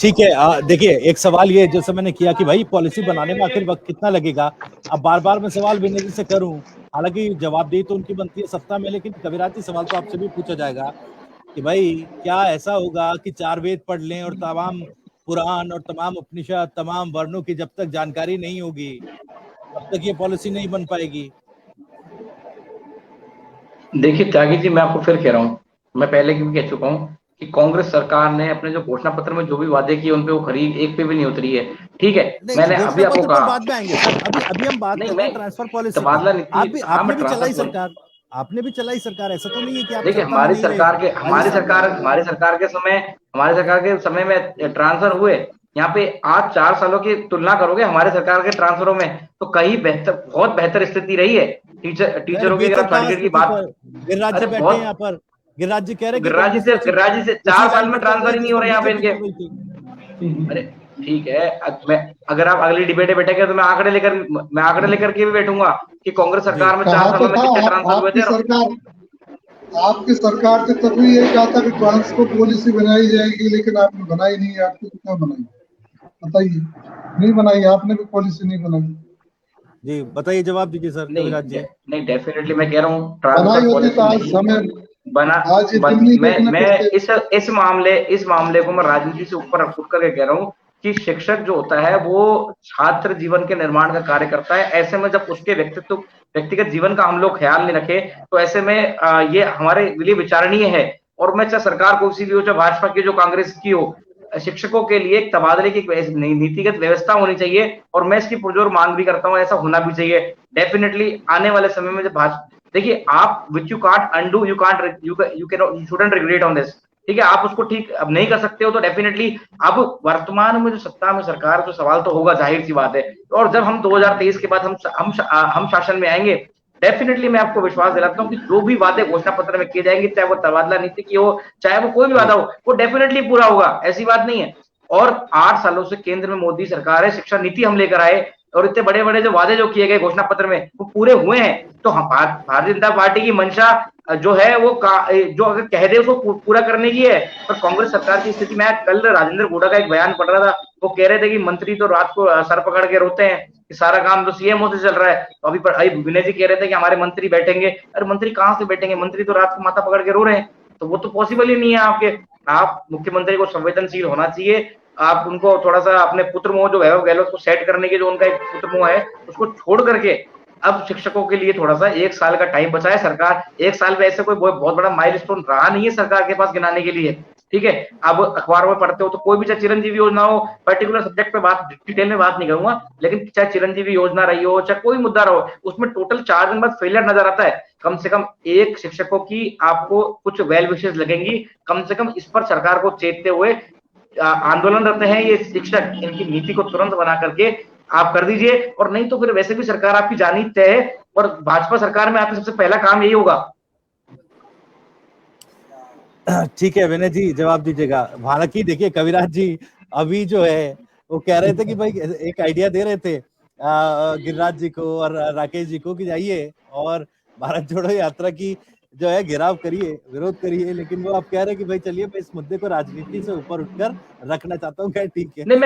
ठीक है। देखिए एक सवाल ये जैसे मैंने किया कि भाई पॉलिसी बनाने में आखिर वक्त कितना लगेगा। अब बार बार मैं सवाल विनय जी से करूं, हालांकि जवाबदेही तो उनकी बनती है सत्ता में, लेकिन कविराज जी सवाल तो आपसे भी पूछा जाएगा कि भाई क्या ऐसा होगा कि 4 वेद पढ़ लें और तमाम पुराण और तमाम उपनिषद तमाम वर्णों की जब तक जानकारी नहीं होगी तब तक ये पॉलिसी नहीं बन पाएगी? देखिए त्यागी जी, मैं आपको फिर कह रहा हूँ, मैं पहले भी कह चुका हूँ कि कांग्रेस सरकार ने अपने जो घोषणा पत्र में जो भी वादे किए उन पे वो खरी एक पे भी नहीं उतरी है। ठीक है, मैंने अभी आपको कहा बाद में आएंगे सर, अभी हम बात करते हैं ट्रांसफर पॉलिसी। तबादला नीति आपने भी चलाई सरकार, आपने भी चलाई सरकार, ऐसा तो नहीं है कि आप देखिए हमारी सरकार के समय में ट्रांसफर हुए। यहाँ पे आज 4 सालों की तुलना करोगे हमारे सरकार के ट्रांसफरों में तो कहीं बेहतर, बहुत बेहतर स्थिति रही है। टीचरों की अगर सर्टिफिकेट की बात, गिरिराज जी बैठे हैं यहाँ पर, गिरिराज जी कह रहे हैं गिरिराज जी से 4 साल में ट्रांसफर ही नहीं हो रहे यहाँ पे इनके। अरे ठीक है, अगर आप अगली डिबेट बैठेंगे तो मैं आंकड़े लेकर के भी बैठूंगा कि कांग्रेस सरकार में 4 सालों में कितने ट्रांसफर हुए थे। आपकी सरकार से तभी ये कहा था कि ट्रांसपोर्ट पॉलिसी बनाई जाएगी, लेकिन आपने बनाई नहीं। आपने कितना बनाई बताइए? नहीं बनाई, आपने भी पॉलिसी नहीं बनाई। जी बताइए, जवाब दीजिए सर। नहीं डेफिनेटली मैं कह रहा हूँ बनाई होती तो आज समय मैं इस मामले को मैं राजनीति से ऊपर उठ करके कह रहा हूँ कि शिक्षक जो होता है वो छात्र जीवन के निर्माण का कार्य करता है। ऐसे में जब उसके व्यक्तिगत जीवन का हम लोग ख्याल नहीं रखे तो ऐसे में ये हमारे लिए विचारणीय है। और मैं चाहे सरकार को सी भी हो, चाहे भाजपा की, जो कांग्रेस की हो, शिक्षकों के लिए एक तबादले की नीतिगत व्यवस्था होनी चाहिए। और मैं इसकी पुरजोर मांग भी करता हूँ, ऐसा होना भी चाहिए डेफिनेटली। आने वाले समय में जब देखिए आप which you can't undo you shouldn't regret on this. ठीक है, आप उसको ठीक अब नहीं कर सकते हो तो डेफिनेटली अब वर्तमान में जो सत्ता में सरकार, तो सवाल तो होगा, जाहिर सी बात है। और जब हम 2023 के बाद हम शासन में आएंगे, डेफिनेटली मैं आपको विश्वास दिलाता हूँ कि जो भी वादे घोषणा पत्र में किए जाएंगे, चाहे वो तबादला नीति की हो, चाहे वो कोई भी वादा हो, वो डेफिनेटली पूरा होगा, ऐसी बात नहीं है। और 8 सालों से केंद्र में मोदी सरकार है, शिक्षा नीति हम लेकर आए और इतने बड़े बड़े जो वादे जो किए गए घोषणा पत्र में वो पूरे हुए हैं। तो भारतीय जनता पार्टी की मंशा जो है वो जो अगर कह दे उसको पूरा करने की है। पर कांग्रेस सरकार की स्थिति, मैं कल राजेंद्र गोड़ा का एक बयान पढ़ रहा था, वो कह रहे थे कि मंत्री तो रात को सर पकड़ के रोते हैं कि सारा काम तो सीएमओ से चल रहा है। तो अभी विनय जी कह रहे थे कि हमारे मंत्री बैठेंगे। अरे मंत्री कहाँ से बैठेंगे? मंत्री तो रात को माथा पकड़ के रो रहे हैं। तो वो तो पॉसिबल ही नहीं है आपके। आप मुख्यमंत्री को संवेदनशील होना चाहिए। आप उनको थोड़ा सा अपने पुत्र मोह, जो वैभव गहलोत को सेट करने के जो उनका एक पुत्र मोह है, उसको छोड़ करके अब शिक्षकों के लिए थोड़ा सा 1 साल का टाइम बचा है। सरकार 1 साल में ऐसे कोई बहुत बड़ा माइलस्टोन रहा नहीं है सरकार के पास गिनाने के लिए। ठीक है, अब अखबारों में पढ़ते हो तो कोई भी, चाहे चिरंजीवी योजना हो, पर्टिकुलर सब्जेक्ट पे डिटेल में बात नहीं करूंगा, लेकिन चाहे चिरंजीवी योजना रही हो, चाहे कोई मुद्दा रहो, उसमें टोटल 4 दिन बाद फेलियर नजर आता है। कम से कम एक शिक्षकों की आपको कुछ वेल विशेष लगेंगी, कम से कम इस पर सरकार को चेतते हुए आंदोलन रहते हैं ये शिक्षक, इनकी नीति को तुरंत बना करके आप कर दीजिए। और नहीं तो फिर वैसे भी सरकार आपकी जानी तय है और भाजपा सरकार में आपका सबसे पहला काम यही होगा। ठीक है विनय जी, जवाब दीजिएगा। हालांकि देखिए कविराज जी अभी जो है वो कह रहे थे कि भाई एक आइडिया दे रहे थे गिरिराज जी को और राकेश जी को कि जाइए और भारत जोड़ो यात्रा की जो है घेराव करिए, विरोध करिए, लेकिन वो आप कह रहे हैं कि भाई चलिए मैं इस मुद्दे को राजनीति से ऊपर उठकर रखना चाहता हूँ, खैर ठीक है। नहीं,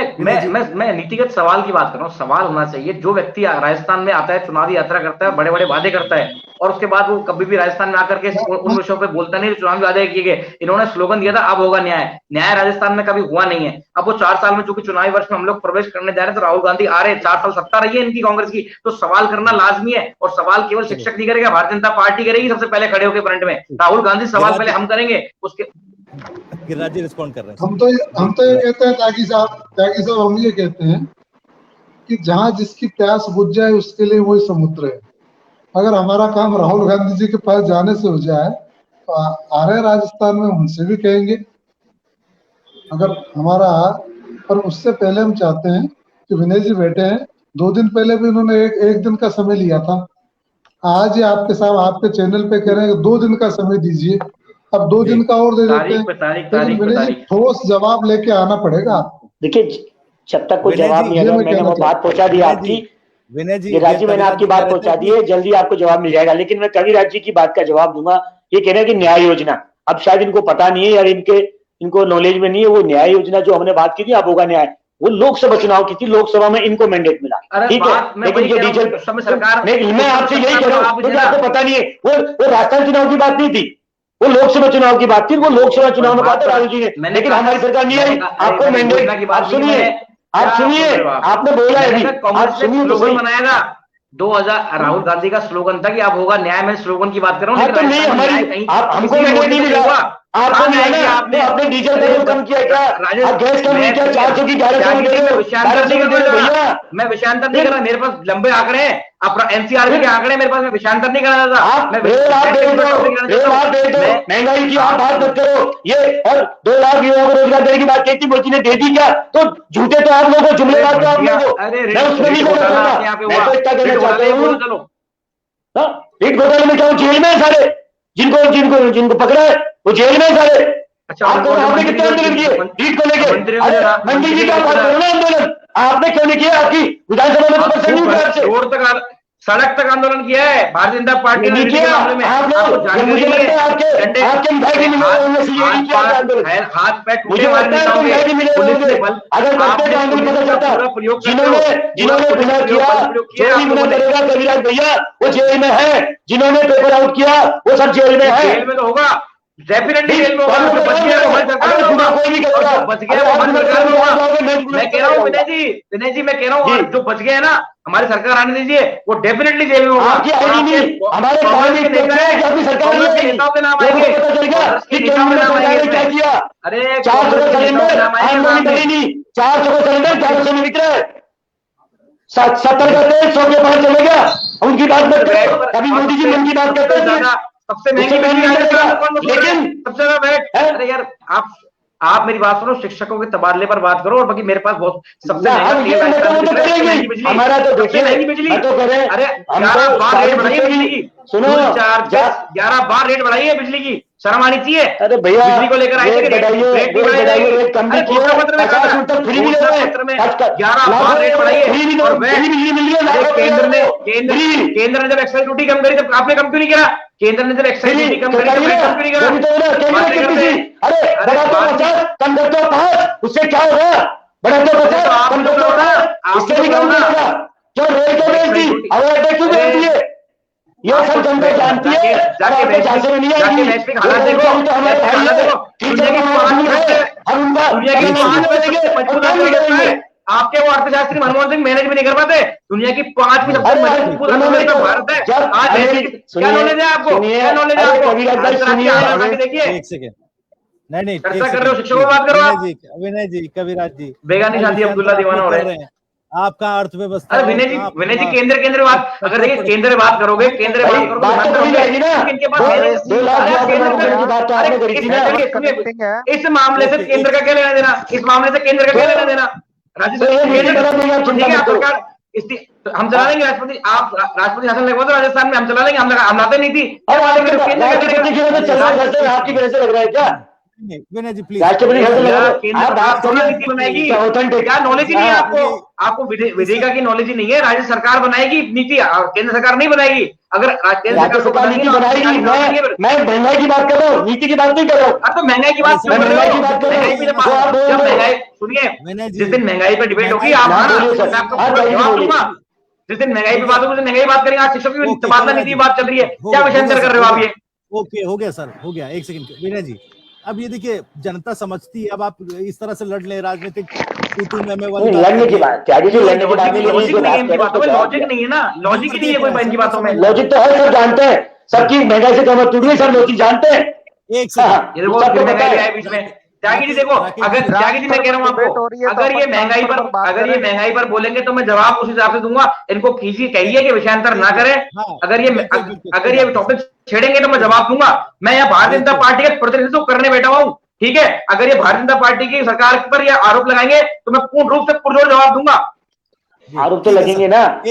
मैं नीतिगत सवाल की बात कर रहा हूँ। सवाल होना चाहिए, जो व्यक्ति राजस्थान में आता है, चुनावी यात्रा करता है, बड़े बड़े वादे करता है, और उसके बाद वो कभी भी राजस्थान में आकर के उन विषयों पे बोलता नहीं, चुनावी वादे किए गए। इन्होंने स्लोगन दिया था अब होगा न्याय, न्याय राजस्थान में कभी हुआ नहीं है। अब वो 4 साल में, चूंकि चुनावी वर्ष में हम लोग प्रवेश करने जा रहे हैं, तो राहुल गांधी आ रहे हैं, 4 साल सत्ता रही है इनकी कांग्रेस की, तो सवाल करना लाजमी है। और सवाल केवल शिक्षक नहीं करेगा, भारतीय जनता पार्टी करेगी सबसे पहले खड़े होकर फ्रंट में। राहुल गांधी सवाल पहले हम करेंगे, उसके गिरिराज जी रिस्पॉन्ड कर रहे हैं। हम तो ये कहते हैं त्यागी साहब हम ये कहते हैं कि जहां जिसकी प्यास बुझ जाए उसके लिए वही समुद्र है। अगर हमारा काम राहुल गांधी जी के पास जाने से हो जाए तो आ रहे राजस्थान में उनसे भी कहेंगे। अगर हमारा, पर उससे पहले हम चाहते हैं कि विनय जी बैठे हैं, 2 दिन पहले भी उन्होंने एक दिन का समय लिया था। आज ही आपके साथ आपके चैनल पे कह रहे हैं कि 2 दिन का समय दीजिए, अब 2 दिन का और दे देते हैं। लेकिन विनय जी ठोस जवाब लेके आना पड़ेगा आपको। देखिए, जब तक कोई जवाब नहीं आएगा, मैंने वो बात पहुंचा दी आपकी विनय जी, गिरिराज जी, मैंने आपकी बात पहुंचा दी है, जल्दी आपको जवाब मिल जाएगा। लेकिन मैं कविराज जी की बात का जवाब दूंगा। ये कह रहे हैं कि न्याय योजना, अब शायद इनको पता नहीं है या इनको नॉलेज में नहीं है। वो न्याय योजना जो हमने बात की थी, अब होगा न्याय, वो लोकसभा चुनाव की थी, लोकसभा में इनको मैंडेट मिला, ठीक है। लेकिन जो डीजल सरकार, मैं आपसे यही कह रहा हूँ, क्योंकि आपको पता नहीं है, वो राजस्थान चुनाव की बात नहीं थी, वो लोकसभा चुनाव की बात थी। वो लोकसभा चुनाव में बात है राहुल जी ने, लेकिन हमारी सरकार नहीं आई। आपको मैंडेट, आप सुनिए, आपने बोला है, आप सुनिए तो सही। बनाएगा 2000 राहुल गांधी का स्लोगन था कि अब होगा न्याय, मैं स्लोगन की बात कर रहा हूँ। तो नहीं, हमारी हमको मैंडेट नहीं मिला, आपको मिला। आपने अपने डीजल पेट्रोल कम किया क्या, गैस कम नहीं किया, 400 की 1100 विषयांतर नहीं कर रहा, मैं विषयांतर नहीं कर रहा, मेरे पास लंबे आंकड़े हैं, अब एनसीआरबी के आंकड़े मेरे पास, मैं विषयांतर नहीं कर रहा था। महंगाई की आप बात मत करो, ये और 2 लाख युवाओं को रोजगार देने की बात कहती, मोदी ने दे दी क्या? तो झूठे तो आप लोगों, जुमलेबाज तो आप लोगों। मैं उसमें नहीं कहना चाहता, मैं तो इतना कहना चाहता हूँ, रेट घोटाले में क्या जेल में सारे, जिनको पकड़ा है वो जेल में सारे। अच्छा, आपने कितने आंदोलन किए रीट को लेके? मंत्री जी का कोरोना आंदोलन आपने क्यों नहीं किया? आपकी विधानसभा में तो परसेंट नहीं हुआ आपसे। रोड तक, सड़क तक आंदोलन किया है भारतीय जनता पार्टी ने। मुझे लगता है आपके विधायक मिले होंगे, हाथ पैर मुझे लगता है विधायक मिले होंगे। अगर करते तो आंदोलन पता चलता। जिन्होंने गुनाह किया, जो भी गुनाह करेगा कविराज भैया वो जेल में है। जिन्होंने पेपर आउट किया वो सब जेल में है। जेल में तो होगा, डेफिनेटली जेल में होगा। बच गया वो हमारी सरकार में होगा, कोई नहीं करेगा, बच गया वो हमारी सरकार में होगा। मैं कह रहा हूँ विनय जी मैं कह रहा हूँ, जो बच गए ना, हमारी सरकार आने दीजिए, वो डेफिनेटली जेल में होगा। आपकी आईडी नहीं, हमारे कांग्रेस के नेता है कि अपनी सरकार में नेताओं के नाम आएंगे, पता चल गया कि क्या किया। अरे 400 का सिलेंडर आंदोलन करी नहीं, 400 का सिलेंडर 400 में बिक रहा है, 70 का तेल 100 के 5 चले गया। उनकी बात मत करो, कभी मोदी जी मन की बात करते हैं, सबसे महंगी लेकिन सबसे ज्यादा बैठ। अरे यार आप मेरी बात सुनो, शिक्षकों के तबादले पर बात करो, और बाकी मेरे पास बहुत सबसे हमारा तो देखिए बिजली, तो करें, अरे 11 बार रेट बढ़ाई है बिजली की, सुनो 11 बार रेट बढ़ाई है बिजली की, शर्म आनी चाहिए। अरे भैया बिजली को लेकर आए थे, रेट कम भी किया, 11 बार रेट बढ़ाई है। और केंद्र ने जब एक्साइज ड्यूटी कम करी, तब आपने कम क्यों नहीं किया? केंद्र ने जब एक्साइज ड्यूटी कम करी, कम क्यों नहीं करा? अरे बड़ा तो 50 कम कर दो 5, उससे क्या होगा? बड़ा तो 50 कम कर दो 5, उससे भी कम करेगा। क्यों रेल को बेच दी, हवाई अड्डे क्यों बेच दिए? ये सब जनता जानती है, जाके झांसे में नहीं आएगी। वैश्विक हालात देखो, तो हमारे भाई है, टीचर की मांग है, हम उनका आपके वो अर्थशास्त्री मनमोहन सिंह मैनेज भी नहीं कर पाते। दुनिया की 5वीं सबसे मजबूत अर्थव्यवस्था भारत है। आज क्या नॉलेज है आपको? क्या नॉलेज है आपको? देखिए, एक सेकंड, नहीं चर्चा कर रहे हो, शिक्षकों बात करो आप। विनय जी, कविराज जी, बेगानी शादी अब्दुल्ला दीवाना हो रहे हैं। आपका अर्थव्यवस्था, अरे विनय जी केंद्र बात, अगर देखिए केंद्र में बात करोगे, केंद्र में बात करोगे, इनके पास इस मामले से केंद्र का क्या लेना देना? इस मामले से केंद्र का क्या लेना देना? सरकार हम चला लेंगे राष्ट्रपति, आप राष्ट्रपति शासन लगवा दो राजस्थान में, हम चला लेंगे, हम लाते नहीं थी। आपकी वजह से लग रहा है क्या? विनय जी प्लीज। राष्ट्रपति शासन भैया, लगा दो। केंद्र आप सरकार बात थोड़ी करिए, नीति बनाएगी। क्या ऑथेंटिक क्या नॉलेज ही नहीं है हाँ, आपको? आपको विधेयिका की नॉलेज ही नहीं है। राज्य सरकार बनाएगी नीति, केंद्र सरकार नहीं बनाएगी। अगर केंद्र राज्य सरकार सरकार नीति बनाएगी। मैं महंगाई की बात कर रहा हूँ, नीति की बात नहीं कर रहा हूँ। तो महंगाई की बात क्यों मैं कर रहे महंगाई हो? की बात कर रहा महंगाई हूँ, पे जो आप बोल जब रहे हो। महंगाई, सुनिए, विनय जी, जिस दिन महंगाई पर डिबेट होगी आप महंगाई- आना, बोलिए सर। मैं आपको हाँ, जवाब बोलिए। दूंगा। जिस दिन महंगाई पे बात होगी, महंगाई बात करेंगे। आज शिक्षकों की ओके, तबादला कविराज नीति जी, की बात चल रही है, हो क्या गया, विषयांतर कर सर, रहे हो हो आप गया। ये? ओके, हो गया सर, हो गया, एक सेकंड विनय जी। अब ये देखिए, जनता समझती है, अब आप इस तरह से लड़ ले, राजनीतिक तू में वाली नहीं, बात लड़ने कर की ली। बात, त्यागी जी, लड़ने की बात नहीं, लेकिन लॉजिक जो नहीं है बात इनकी कह रहे बातों हैं में, उसको जवाब लॉजिक दिया। नहीं है ना, लॉजिक ही नहीं है कोई इनकी बातों में। लॉजिक तो है, सब जानते हैं, सबकी महंगाई से कीमत टूट गई सर, लॉजिक जानते हैं। एक सेकंड, ये देखो, सबको फिर पता महंगाई भी है। आई बीच में। त्यागी जी देखो, अगर राकेश जी, त्यागी जी मैं कह रहा हूँ डिबेट आपको, हो रही है तो अगर ये अपन महंगाई ट्रांसफर पर बात अगर ये करें। महंगाई पर बोलेंगे तो मैं जवाब उस हिसाब से दूंगा। इनको खींची कहिए कि विषयांतर ना करें। हाँ, अगर ये बिल्कुल, बिल्कुल, अगर सही ये बात है, टॉपिक छेड़ेंगे तो मैं सही जवाब दूंगा। मैं यहाँ भारतीय जनता बिल्कुल। पार्टी का प्रतिनिधित्व करने बैठा हुआ हूँ, ठीक है? अगर ये भारतीय जनता पार्टी की सरकार पर ये आरोप लगाएंगे तो मैं पूर्ण रूप से पुरजोर जवाब दूंगा। जी, आरोप तो ठीक है लगेंगे सर। ना।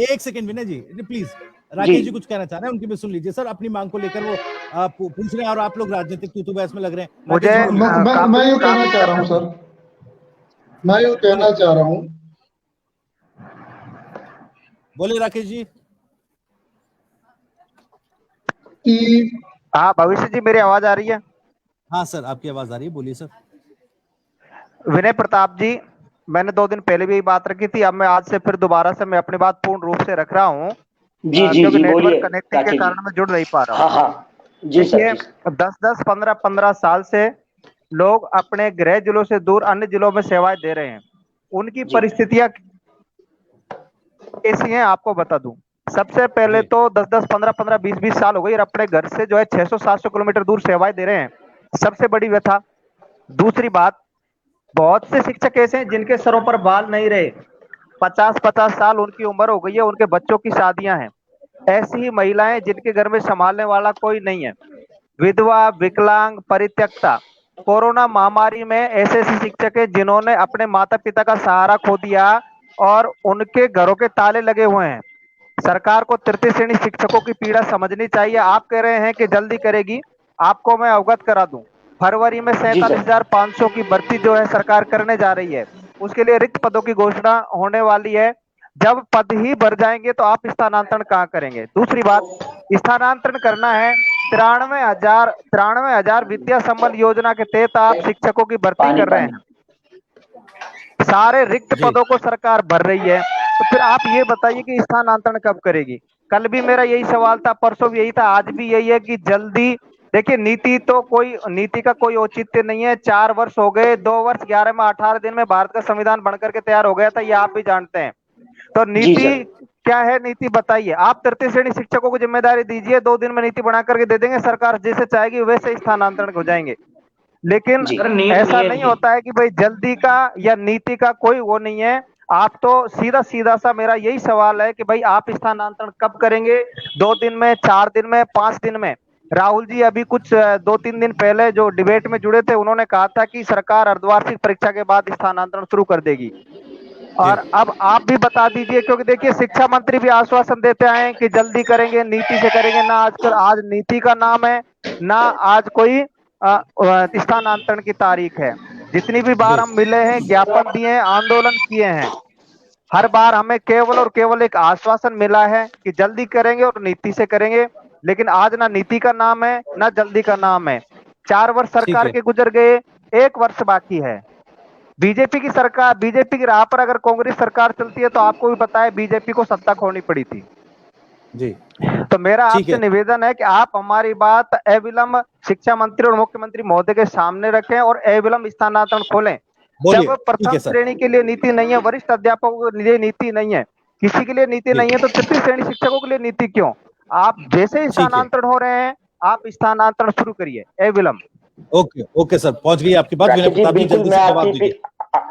एक सेकंड विनय जी, प्लीज। जी। राकेश जी कुछ कहना चाह रहे हैं, उनकी भी सुन लीजिए सर। अपनी मांग को लेकर वो पूछ रहे हैं और आप लोग राजनीतिक तू बहस में लग रहे हैं। मुझे राकेश जी, बोलिए। मैं यूँ कहना चाह रहा हूँ सर, मैं यूँ कहना चाह रहा हूँ बोलिए राकेश जी। कि हाँ भविष्य जी, मेरी आवाज आ रही है? हाँ सर, आपकी आवाज आ रही है, बोलिए सर। विनय प्रताप जी, मैंने 2 दिन पहले भी यही बात रखी थी। अब मैं आज से फिर दोबारा से मैं अपनी बात पूर्ण रूप से रख रहा हूँ, जी जी क्योंकि जी, बोलिए नेटवर्क कनेक्टिंग के राकेश जी। कारण मैं जुड़ नहीं पा रहा हाँ हूँ। हाँ, जी सर, देखिए, जी सर। 10-10, 15-15 साल से लोग अपने गृह जिलों से दूर अन्य जिलों में सेवाएं दे रहे हैं। उनकी जी। परिस्थितियां कैसी हैं आपको बता दूं। सबसे पहले जी। तो 10-10, 15-15, 20-20 साल हो गए और अपने घर से जो है 600-700 किलोमीटर दूर सेवाएं दे रहे हैं। सबसे बड़ी व्यथा। दूसरी बात, बहुत से शिक्षक ऐसे हैं जिनके सरों पर बाल नहीं रहे, 50-50 साल उनकी उम्र हो गई है, उनके बच्चों की शादियां हैं। ऐसी ही महिलाएं जिनके घर में संभालने वाला कोई नहीं है, विधवा, विकलांग, परित्यक्ता। कोरोना महामारी में ऐसे ऐसे शिक्षक हैं जिन्होंने अपने माता पिता का सहारा खो दिया और उनके घरों के ताले लगे हुए हैं। सरकार को तृतीय श्रेणी शिक्षकों की पीड़ा समझनी चाहिए। आप कह रहे हैं कि जल्दी करेगी, आपको मैं अवगत करा दूं, फरवरी में जी सर। 47,500 की भर्ती जो है सरकार करने जा रही है। उसके लिए रिक्त पदों की घोषणा होने वाली है। जब पद ही भर जाएंगे तो आप स्थानांतरण कहाँ करेंगे? दूसरी बात, स्थानांतरण करना है, 93,000 विद्या संबल योजना के तहत आप शिक्षकों की भर्ती पानी कर रहे पानी। हैं। सारे रिक्त जी। पदों को सरकार भर रही है, तो फिर आप ये बताइए कि स्थानांतरण कब करेगी? कल भी मेरा यही सवाल था, परसों भी यही था, आज भी यही है कि जल्दी। देखिए, नीति का कोई औचित्य नहीं है। 4 वर्ष हो गए, 2 वर्ष 11 माह 18 दिन में भारत का संविधान बनकर के तैयार हो गया था, ये आप भी जानते हैं। तो जी नीति सर। क्या है? नीति बताइए। आप तृतीय श्रेणी शिक्षकों को जिम्मेदारी दीजिए, 2 दिन में नीति बना करके दे देंगे, सरकार जैसे चाहेगी वैसे स्थानांतरण हो जाएंगे। लेकिन जी। अरे नीति ऐसा नहीं है नहीं इनकी। होता है कि भाई जल्दी का या नीति का कोई वो नहीं है। आप तो सीधा सीधा सा मेरा यही सवाल है कि भाई आप स्थानांतरण कब करेंगे? 2 दिन में, 4 दिन में, 5 दिन में? राहुल जी अभी कुछ 2-3 दिन पहले जो डिबेट में जुड़े थे, उन्होंने कहा था कि सरकार अर्धवार्षिक परीक्षा के बाद स्थानांतरण शुरू कर देगी। और अब आप भी बता दीजिए, क्योंकि देखिए शिक्षा मंत्री भी आश्वासन देते आए हैं कि जल्दी करेंगे, नीति से करेंगे। ना आजकल आज नीति का नाम है, ना आज कोई स्थानांतरण की तारीख है। जितनी भी बार हम मिले हैं, ज्ञापन दिए हैं, आंदोलन किए हैं, हर बार हमें केवल और केवल एक आश्वासन मिला है कि जल्दी करेंगे और नीति से करेंगे। लेकिन आज ना नीति का नाम है, ना जल्दी का नाम है। 4 वर्ष सरकार के गुजर गए, 1 वर्ष बाकी है। बीजेपी की सरकार, बीजेपी की राह पर अगर कांग्रेस सरकार चलती है तो आपको भी पता है बीजेपी को सत्ता खोनी पड़ी थी। जी। तो मेरा ठीक आपसे है। निवेदन है कि आप हमारी बात अविलंब शिक्षा मंत्री और मुख्यमंत्री महोदय के सामने रखें और अविलंब स्थानांतरण खोलें। बोलिए। जब ठीक प्रथम है सर। श्रेणी के लिए नीति नहीं है, वरिष्ठ अध्यापकों के लिए नीति नहीं है, किसी के लिए नीति जी। नहीं है, तो तृतीय श्रेणी शिक्षकों के लिए नीति क्यों? आप जैसे ही स्थानांतरण हो रहे हैं, आप स्थानांतरण शुरू करिए अविलंब। ओके, ओके सर, पहुंच गई आपकी बात। विनय राकेश जी, प्रताप जी, बिल्कुल जल्दी मैं से जवाब आपकी दीजिए।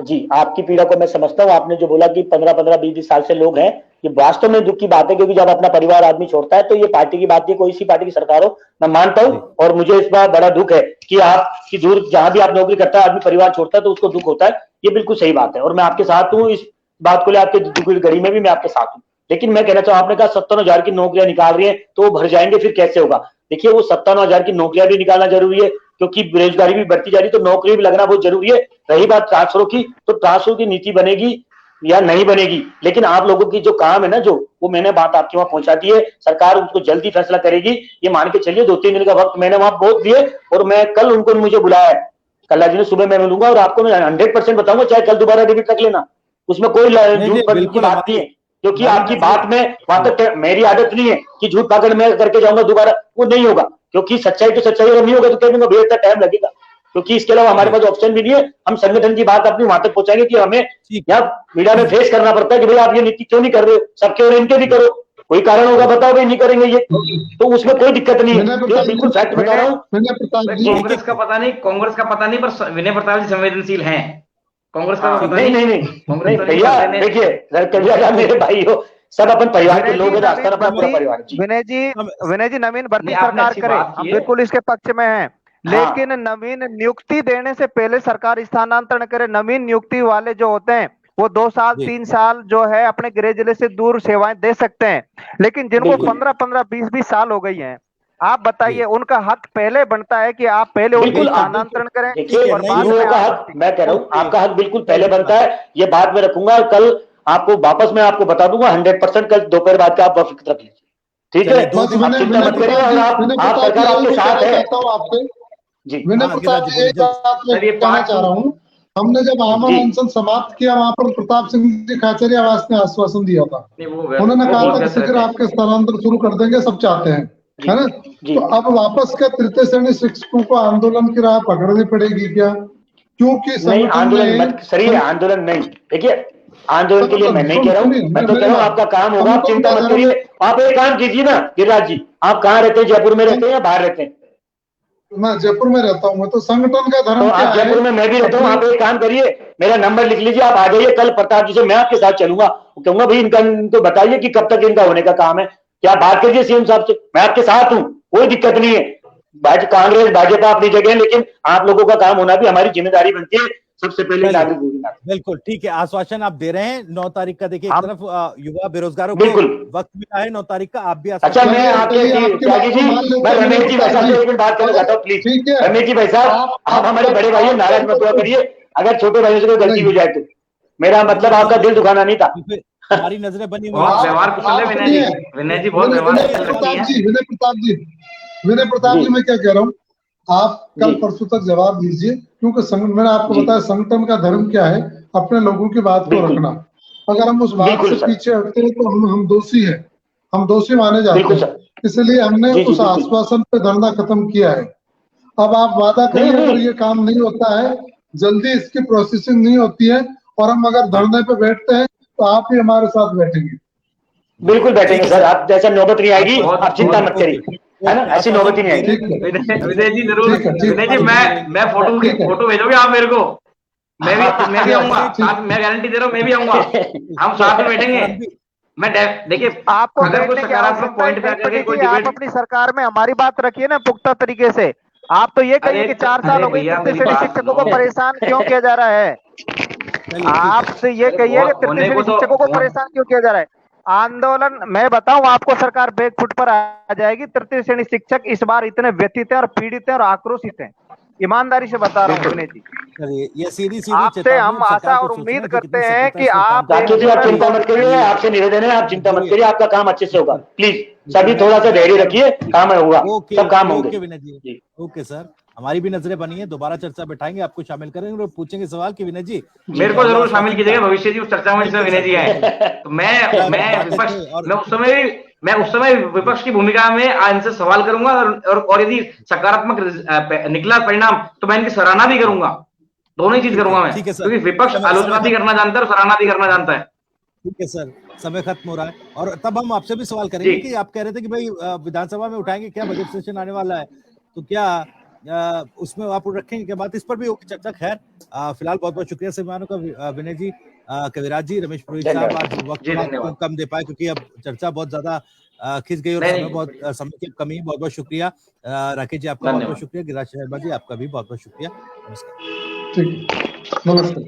जी, आपकी पीड़ा को मैं समझता हूँ। आपने जो बोला कि 15-15, 20-20 साल से लोग हैं, ये वास्तव में दुख की बात है, क्योंकि जब अपना परिवार आदमी छोड़ता है तो ये पार्टी की बात नहीं, कोई सी पार्टी की सरकार हो, मैं मानता हूँ। और मुझे इस बार बड़ा दुख है कि आपकी दूर जहां भी आप नौकरी करता है, आदमी परिवार छोड़ता है तो उसको दुख होता है। ये बिल्कुल सही बात है और मैं आपके साथ हूँ इस बात को ले, आपके दुख की घड़ी में भी मैं आपके साथ हूँ। लेकिन मैं कहना चाहूँ, आपने कहा 57,000 की नौकरियां निकाल रही है तो वो भर जाएंगे, फिर कैसे होगा? देखिए वो 57,000 की नौकरियां भी निकालना जरूरी है, क्योंकि बेरोजगारी भी बढ़ती जा रही है, तो नौकरी भी लगना बहुत जरूरी है। रही बात ट्रांसफरों की, तो ट्रांसफर की नीति बनेगी या नहीं बनेगी, लेकिन आप लोगों की जो काम है ना, जो वो मैंने बात आपके वहां पहुंचा दी है, सरकार उसको जल्दी फैसला करेगी, ये मान के चलिए। 2-3 दिन का वक्त मैंने वहां बहुत दिए, और मैं कल उनको मुझे बुलाया है, कल्ला जी ने, सुबह मैं मिलूंगा और आपको मैं 100% बताऊंगा, चाहे कल दोबारा डिबेट रख लेना, उसमें कोई झूठ की बात नहीं है, क्योंकि आपकी बात में वहां तक मेरी आदत नहीं है कि झूठ पकड़ में करके जाऊंगा दोबारा, वो नहीं होगा, क्योंकि सच्चाई तो सच्चाई, अगर नहीं होगा तो कह दूंगा भैया टाइम लगेगा, क्योंकि इसके अलावा हमारे पास ऑप्शन भी नहीं है। हम संगठन की बात अपनी वहां तक पहुंचाएंगे कि हमें यहाँ मीडिया में फेस करना पड़ता है कि भाई आप ये नीति क्यों नहीं कर रहे हो, सबके और इनके भी करो, कोई कारण होगा बताओ भाई नहीं करेंगे ये, तो उसमें कोई दिक्कत नहीं है, बिल्कुल फैक्ट बता रहा हूँ। कांग्रेस का पता नहीं, पर विनय प्रताप जी संवेदनशील हैं, कांग्रेस का पता नहीं भैया, देखिए कविया मेरे भाई हो, सब अपन परिवार के लोग हैं, रास्ता अपना पूरा परिवार। विनय जी नवीन भर्ती सरकार करे, हम बिल्कुल इसके पक्ष में हैं, लेकिन नवीन नियुक्ति देने से पहले सरकार स्थानांतरण करे। नवीन नियुक्ति वाले जो होते हैं वो 2 साल 3 साल जो है अपने गृह जिले से दूर सेवाएं दे सकते हैं, लेकिन जिनको 15-15 20-20 साल हो गई हैं, आप बताइए, उनका हक पहले बनता है कि आप पहले उनको स्थानांतरण करें। और का हक, मैं कह रहा हूँ आपका हक बिल्कुल पहले बनता है, ये बात मैं रखूंगा, कल आपको वापस मैं आपको बता दूंगा 100%, कल दोपहर बाद का आप वक्त रख लीजिए, ठीक है, आप चिंता मत करिए, और आप सरकार आपके साथ है। जी विनय प्रताप जी, एक बात मैं कहना चाह रहा हूँ, हमने जब आमरण अनशन समाप्त किया, वहां पर प्रताप सिंह जी खाचरियावास ने आश्वासन दिया था, उन्होंने कहा था कि शीघ्र आपके स्थानांतरण शुरू कर देंगे, सब चाहते हैं, है ना। तो अब वापस क्या तृतीय श्रेणी शिक्षकों को आंदोलन की राह पकड़नी पड़ेगी क्या? क्योंकि आंदोलन नहीं, देखिए आंदोलन के लिए मैं नहीं कह रहा हूँ, मैं तो कह रहा हूँ आपका काम होगा, आप चिंता मत करिए। आप एक काम कीजिए ना गिरिराज जी, आप कहाँ रहते हैं, जयपुर में रहते हैं या बाहर रहते हैं? मैं जयपुर में रहता हूँ, मैं तो संगठन का धर्म, तो आप जयपुर में, मैं भी रहता हूँ, आप एक काम करिए, मेरा नंबर लिख लीजिए, आप आ जाइए कल प्रताप जी से, मैं आपके साथ चलूंगा, कहूंगा भाई इनको बताइए कि कब तक इनका होने का काम है, क्या बात कीजिए सीएम साहब से, मैं आपके साथ हूँ, कोई दिक्कत नहीं है। कांग्रेस भाजपा अपनी जगह है, लेकिन आप लोगों का काम होना भी हमारी जिम्मेदारी बनती है, सबसे पहले नागरिक। बिल्कुल ठीक है, आश्वासन आप दे रहे हैं। 9 तारीख का देखिए, एक तरफ युवा बेरोजगारों को वक्त मिला है 9 तारीख का, आप भी अच्छा, मैं मैं रमेश जी भाई साहब से एक मिनट बात करना चाहता हूँ, प्लीज रमेश जी भाई साहब, आप हमारे बड़े भाई नाराज मत हुआ करिए, अगर छोटे भाइयों से कोई गलती हो जाए तो, मेरा मतलब आपका दिल दुखाना नहीं था, हमारी नजरें बनी हुई व्यवहार कुशल है विनय जी, बहुत विनय प्रताप जी, मैं क्या कह रहा हूँ, आप कल परसों तक जवाब दीजिए, क्योंकि मैंने आपको बताया संगठन का धर्म क्या है, अपने लोगों की बात को रखना। अगर हम उस बात से पीछे हटते हैं तो हम दोषी हैं, हम दोषी माने जाते हैं, इसलिए हमने उस आश्वासन पे धरना खत्म किया है। अब आप वादा करिए, अगर ये काम नहीं होता है, जल्दी इसकी प्रोसेसिंग नहीं होती है, और हम अगर धरने पे बैठते हैं तो आप ही हमारे साथ बैठेंगे। बिल्कुल बैठेंगे सर, आप जैसा नौबत नहीं आएगी, आप चिंता मत करिए, है ना, ऐसी नौबत ही नहीं आएगी। विनय जी जरूर, विनय जी मैं फोटो भेजोगे आप मेरे को, मैं भी आऊंगा, मैं गारंटी दे रहा हूँ, मैं भी आऊंगा, हम साथ में बैठेंगे। मैं देखिए, आपको अगर कोई सकारात्मक पॉइंट पे आकर कोई आप अपनी सरकार में हमारी बात रखिए ना पुख्ता तरीके से। आप तो ये कहिए कि 4 साल हो गए तृतीय श्रेणी शिक्षकों को परेशान क्यों किया जा रहा है, आपसे ये कहिए कि तृतीय श्रेणी शिक्षकों को परेशान क्यों किया जा रहा है। आंदोलन, मैं बताऊं आपको, सरकार बैकफुट पर आ जाएगी। तृतीय श्रेणी शिक्षक इस बार इतने व्यथित हैं और पीड़ित हैं और आक्रोशित हैं, ईमानदारी से बता रहा हूँ विनय जी। ये सीधी आपसे हम आशा और उम्मीद करते हैं कि आप चिंता मत करिए, आपसे निवेदन है, आप चिंता मत करिए, आपका काम अच्छे से होगा, प्लीज सभी थोड़ा सा धैर्य रखिए, काम होगा, सब काम होंगे। विनय जी, ओके सर, हमारी भी नजरें बनी है, दोबारा चर्चा बैठाएंगे, आपको शामिल करेंगे और पूछेंगे सवाल कि विनय जी मेरे को जरूर शामिल कीजिएगा भविष्य जी उस चर्चा में जिसमें विनय जी आए, तो मैं उस समय विपक्ष की भूमिका में इनसे सवाल करूंगा, और यदि सकारात्मक निकला परिणाम तो मैं इनकी सराहना भी करूंगा, दोनों ही चीज करूंगा मैं, क्योंकि विपक्ष आलोचना भी करना जानता है और सराहना भी करना जानता है। ठीक है सर, समय खत्म हो रहा है, और तब हम आपसे भी सवाल करेंगे कि आप कह रहे थे कि भाई विधानसभा में उठाएंगे क्या, बजट सेशन आने वाला है, तो क्या उसमें आप रखेंगे क्या बात, इस पर भी होगी चर्चा। खैर फिलहाल बहुत बहुत शुक्रिया सेवानों का, विनय जी, कविराज जी, रमेश पुरोहित साहब, आज वक्त कम दे पाए क्योंकि अब चर्चा बहुत ज्यादा खिंच गई और समय की कमी। बहुत बहुत शुक्रिया राकेश जी, आपका बहुत बहुत शुक्रिया, गिरिराज शर्मा जी आपका भी बहुत बहुत शुक्रिया। नमस्कार। ठीक, नमस्कार।